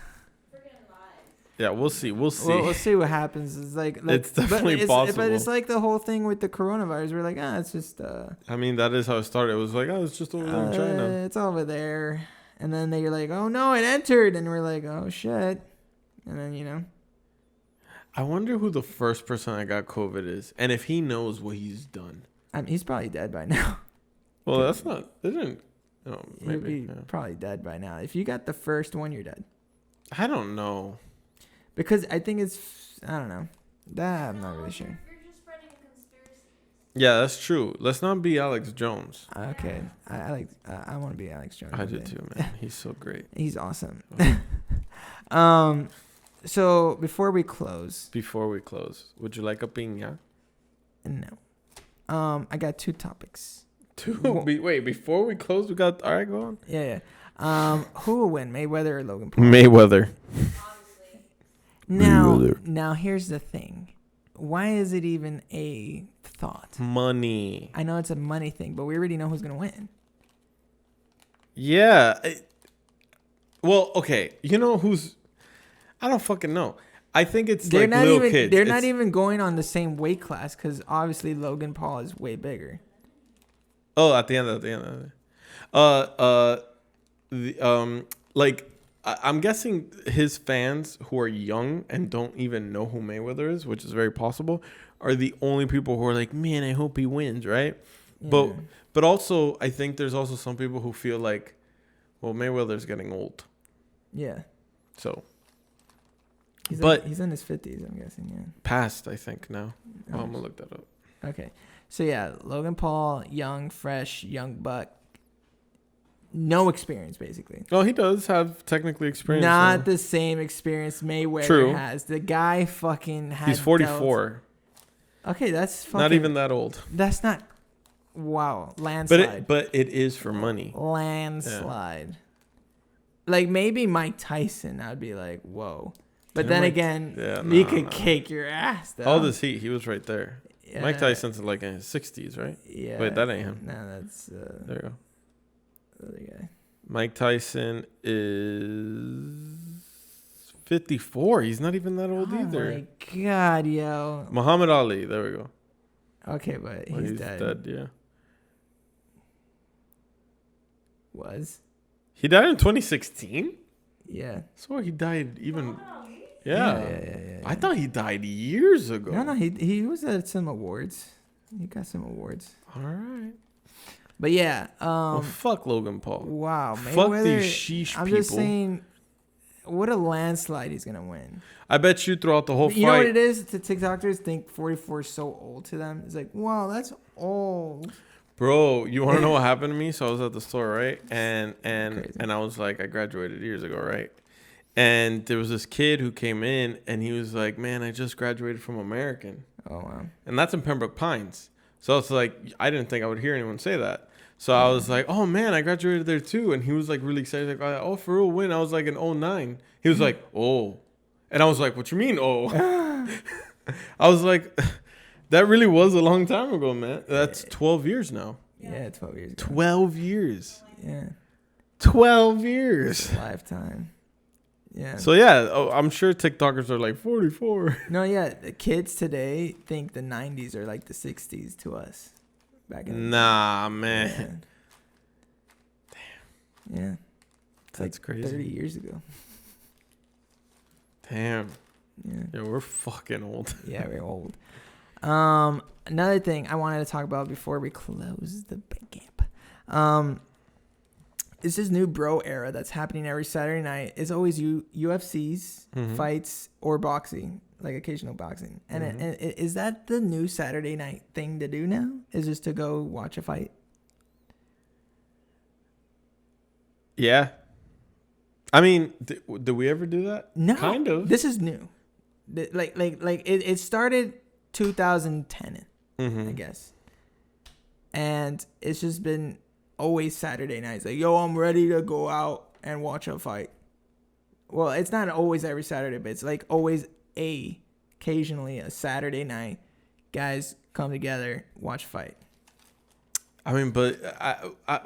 freaking lies.
Yeah, we'll see. We'll see.
We'll see what happens. It's like
It's definitely possible.
But it's like the whole thing with the coronavirus. We're like, it's just.
I mean, that is how it started. It was like, it's just over there in China.
It's over there, and then they're like, oh no, it entered, and we're like, oh shit, and then
I wonder who the first person that got COVID is, and if he knows what he's done.
I mean, he's probably dead by now.
Well, that's not. Isn't. Oh, maybe.
He'd be probably dead by now. If you got the first one, you're dead.
I don't know.
Because I think I don't know. That I'm not really sure.
You're just spreading a conspiracy.
Yeah, that's true. Let's not be Alex Jones.
Okay, I want to be Alex Jones.
I do too, man. He's so great.
He's awesome. So before we close,
would you like a piña?
no. I got 2 topics.
Wait, before we close, we got. All right, go on.
Yeah. Who will win, Mayweather or Logan Paul?
Mayweather.
Obviously.
Now here's the thing. Why is it even a thought?
Money.
I know it's a money thing, but we already know who's gonna win.
Yeah. Well, okay. You know who's? I don't fucking know. I think it's
They're
like
not
little
even.
kids.
They're not even going on the same weight class because obviously Logan Paul is way bigger.
Oh, at the end. I'm guessing his fans who are young and don't even know who Mayweather is, which is very possible, are the only people who are like, man, I hope he wins, right?
Yeah.
But also, I think there's also some people who feel like, well, Mayweather's getting old,
Yeah.
so
He's in his 50s, I'm guessing. Yeah.
past, I think now.
Oh,
I'm gonna look that up.
Okay. So yeah, Logan Paul, young, fresh, young buck. No experience, basically.
Oh, he does have technically experience.
Not the same experience Mayweather
True.
has. The guy fucking has.
He's 44.
Okay, that's fucking.
Not even that old.
That's not. Wow, landslide.
But it is for money.
Landslide. Like maybe Mike Tyson, I'd be like, whoa. But
Yeah,
then
Mike-
again,
yeah,
he
no,
could
no.
kick your ass. Though.
All this heat, he was right there.
Yeah.
Mike Tyson's like in his 60s, right?
Yeah.
Wait, that ain't him.
No, that's
There you go.
the other guy.
Mike Tyson is 54. He's not even that old either.
Oh my god, yo.
Muhammad Ali. There we go.
Okay, but
Well,
he's dead.
Yeah.
Was.
He died in 2016?
Yeah.
So he died even.
Muhammad Ali?
Yeah.
Yeah.
I thought he died years ago.
No, he was at some awards. He got some awards.
All right.
But yeah,
Well, fuck Logan Paul.
wow,
Fuck
Mayweather.
these sheesh
I'm
people.
just saying, what a landslide he's gonna win.
I bet you throughout the whole
You know what
fight.
it is? To TikTokers think 44 is so old to them. It's like, wow, that's old.
Bro, you want to know what happened to me? So I was at the store, right? And
Crazy.
I was like, I graduated years ago, right? And there was this kid who came in, and he was like, man, I just graduated from American.
Oh wow.
And that's in Pembroke Pines. So it's like, I didn't think I would hear anyone say that. So I was like, oh, man, I graduated there too. And he was like really excited. Like, oh, for real, when? I was like in 09. He was like, oh. And I was like, what you mean, oh? I was like, that really was a long time ago, man. That's 12 years now.
Yeah, 12 years ago.
12 years.
Yeah,
12 years.
lifetime. Yeah.
So, yeah, I'm sure TikTokers are like 44.
No, yeah, the kids today think the 90s are like the 60s to us. Back in
Nah,
the
man.
Yeah. Yeah. It's
That's
like
crazy.
30 years ago.
Damn.
Yeah.
Yeah, we're fucking old.
Yeah, we're old. Another thing I wanted to talk about before we close the camp. It's this new bro era that's happening every Saturday night. It's always UFCs,
Mhm.
fights, or boxing, like occasional boxing. And,
Mhm.
is that the new Saturday night thing to do now? Is just to go watch a fight?
Yeah. I mean, did we ever do that?
No,
Kind of.
This is new. It started 2010,
Mm-hmm.
I guess, and it's just been always Saturday nights. Like, yo, I'm ready to go out and watch a fight. Well, it's not always every Saturday, but it's like always occasionally a Saturday night. Guys come together, watch a fight.
I mean, but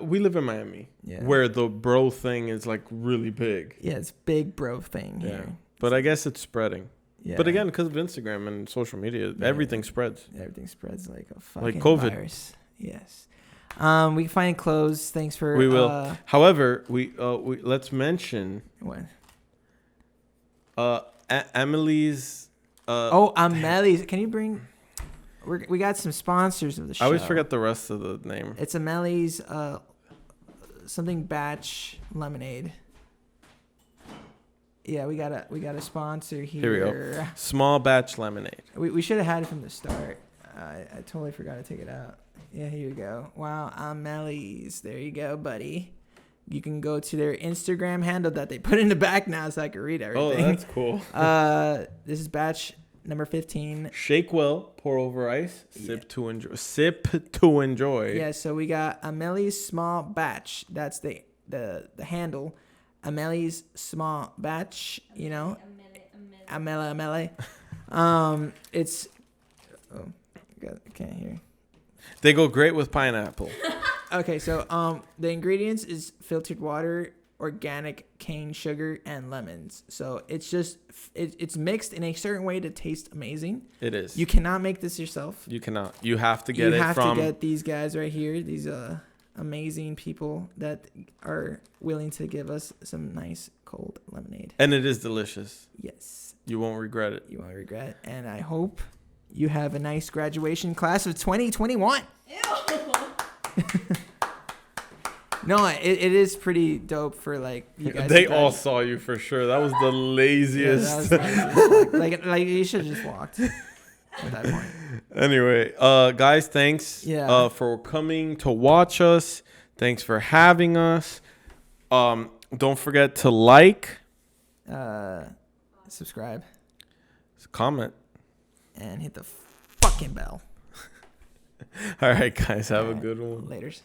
we live in Miami,
Yeah.
where the bro thing is like really big.
Yeah, it's big bro thing here.
But I guess it's spreading.
Yeah.
But again, because of Instagram and social media,
Yeah.
everything spreads.
Everything spreads like a fucking
COVID.
virus. Yes. We can find clothes. Thanks for.
We will. However, we let's mention
What?
Emily's.
Amelie's. Can you bring? We got some sponsors of the show.
I always forget the rest of the name.
It's Amelie's something batch lemonade. Yeah, we got a sponsor here.
Here we go. Small batch lemonade.
We should have had it from the start. I totally forgot to take it out. Yeah, here you go. Wow, Amelie's. There you go, buddy. You can go to their Instagram handle that they put in the back now so I can read everything.
Oh, that's cool.
This is batch number 15.
Shake well, pour over ice, sip to enjoy. Sip to enjoy.
Yeah, so we got Amelie's Small Batch. That's the handle. Amelie's Small Batch, you know. Amelie. It's I can't hear.
They go great with pineapple.
Okay, so the ingredients is filtered water, organic cane sugar, and lemons. So it's just it's mixed in a certain way to taste amazing.
It is.
You cannot make this yourself.
You cannot. You have to get
you
it
have
from.
to get these guys right here. These amazing people that are willing to give us some nice cold lemonade.
And it is delicious.
Yes.
You won't regret it.
You won't regret. And I hope you have a nice graduation class of 2021.
Ew.
No, it is pretty dope for like you guys.
They all saw you for sure. That was the laziest.
like you should have just walked at that point.
Anyway, guys, thanks for coming to watch us. Thanks for having us. Don't forget to like,
subscribe,
comment,
and hit the fucking bell.
All right, guys, have a good one.
Laters.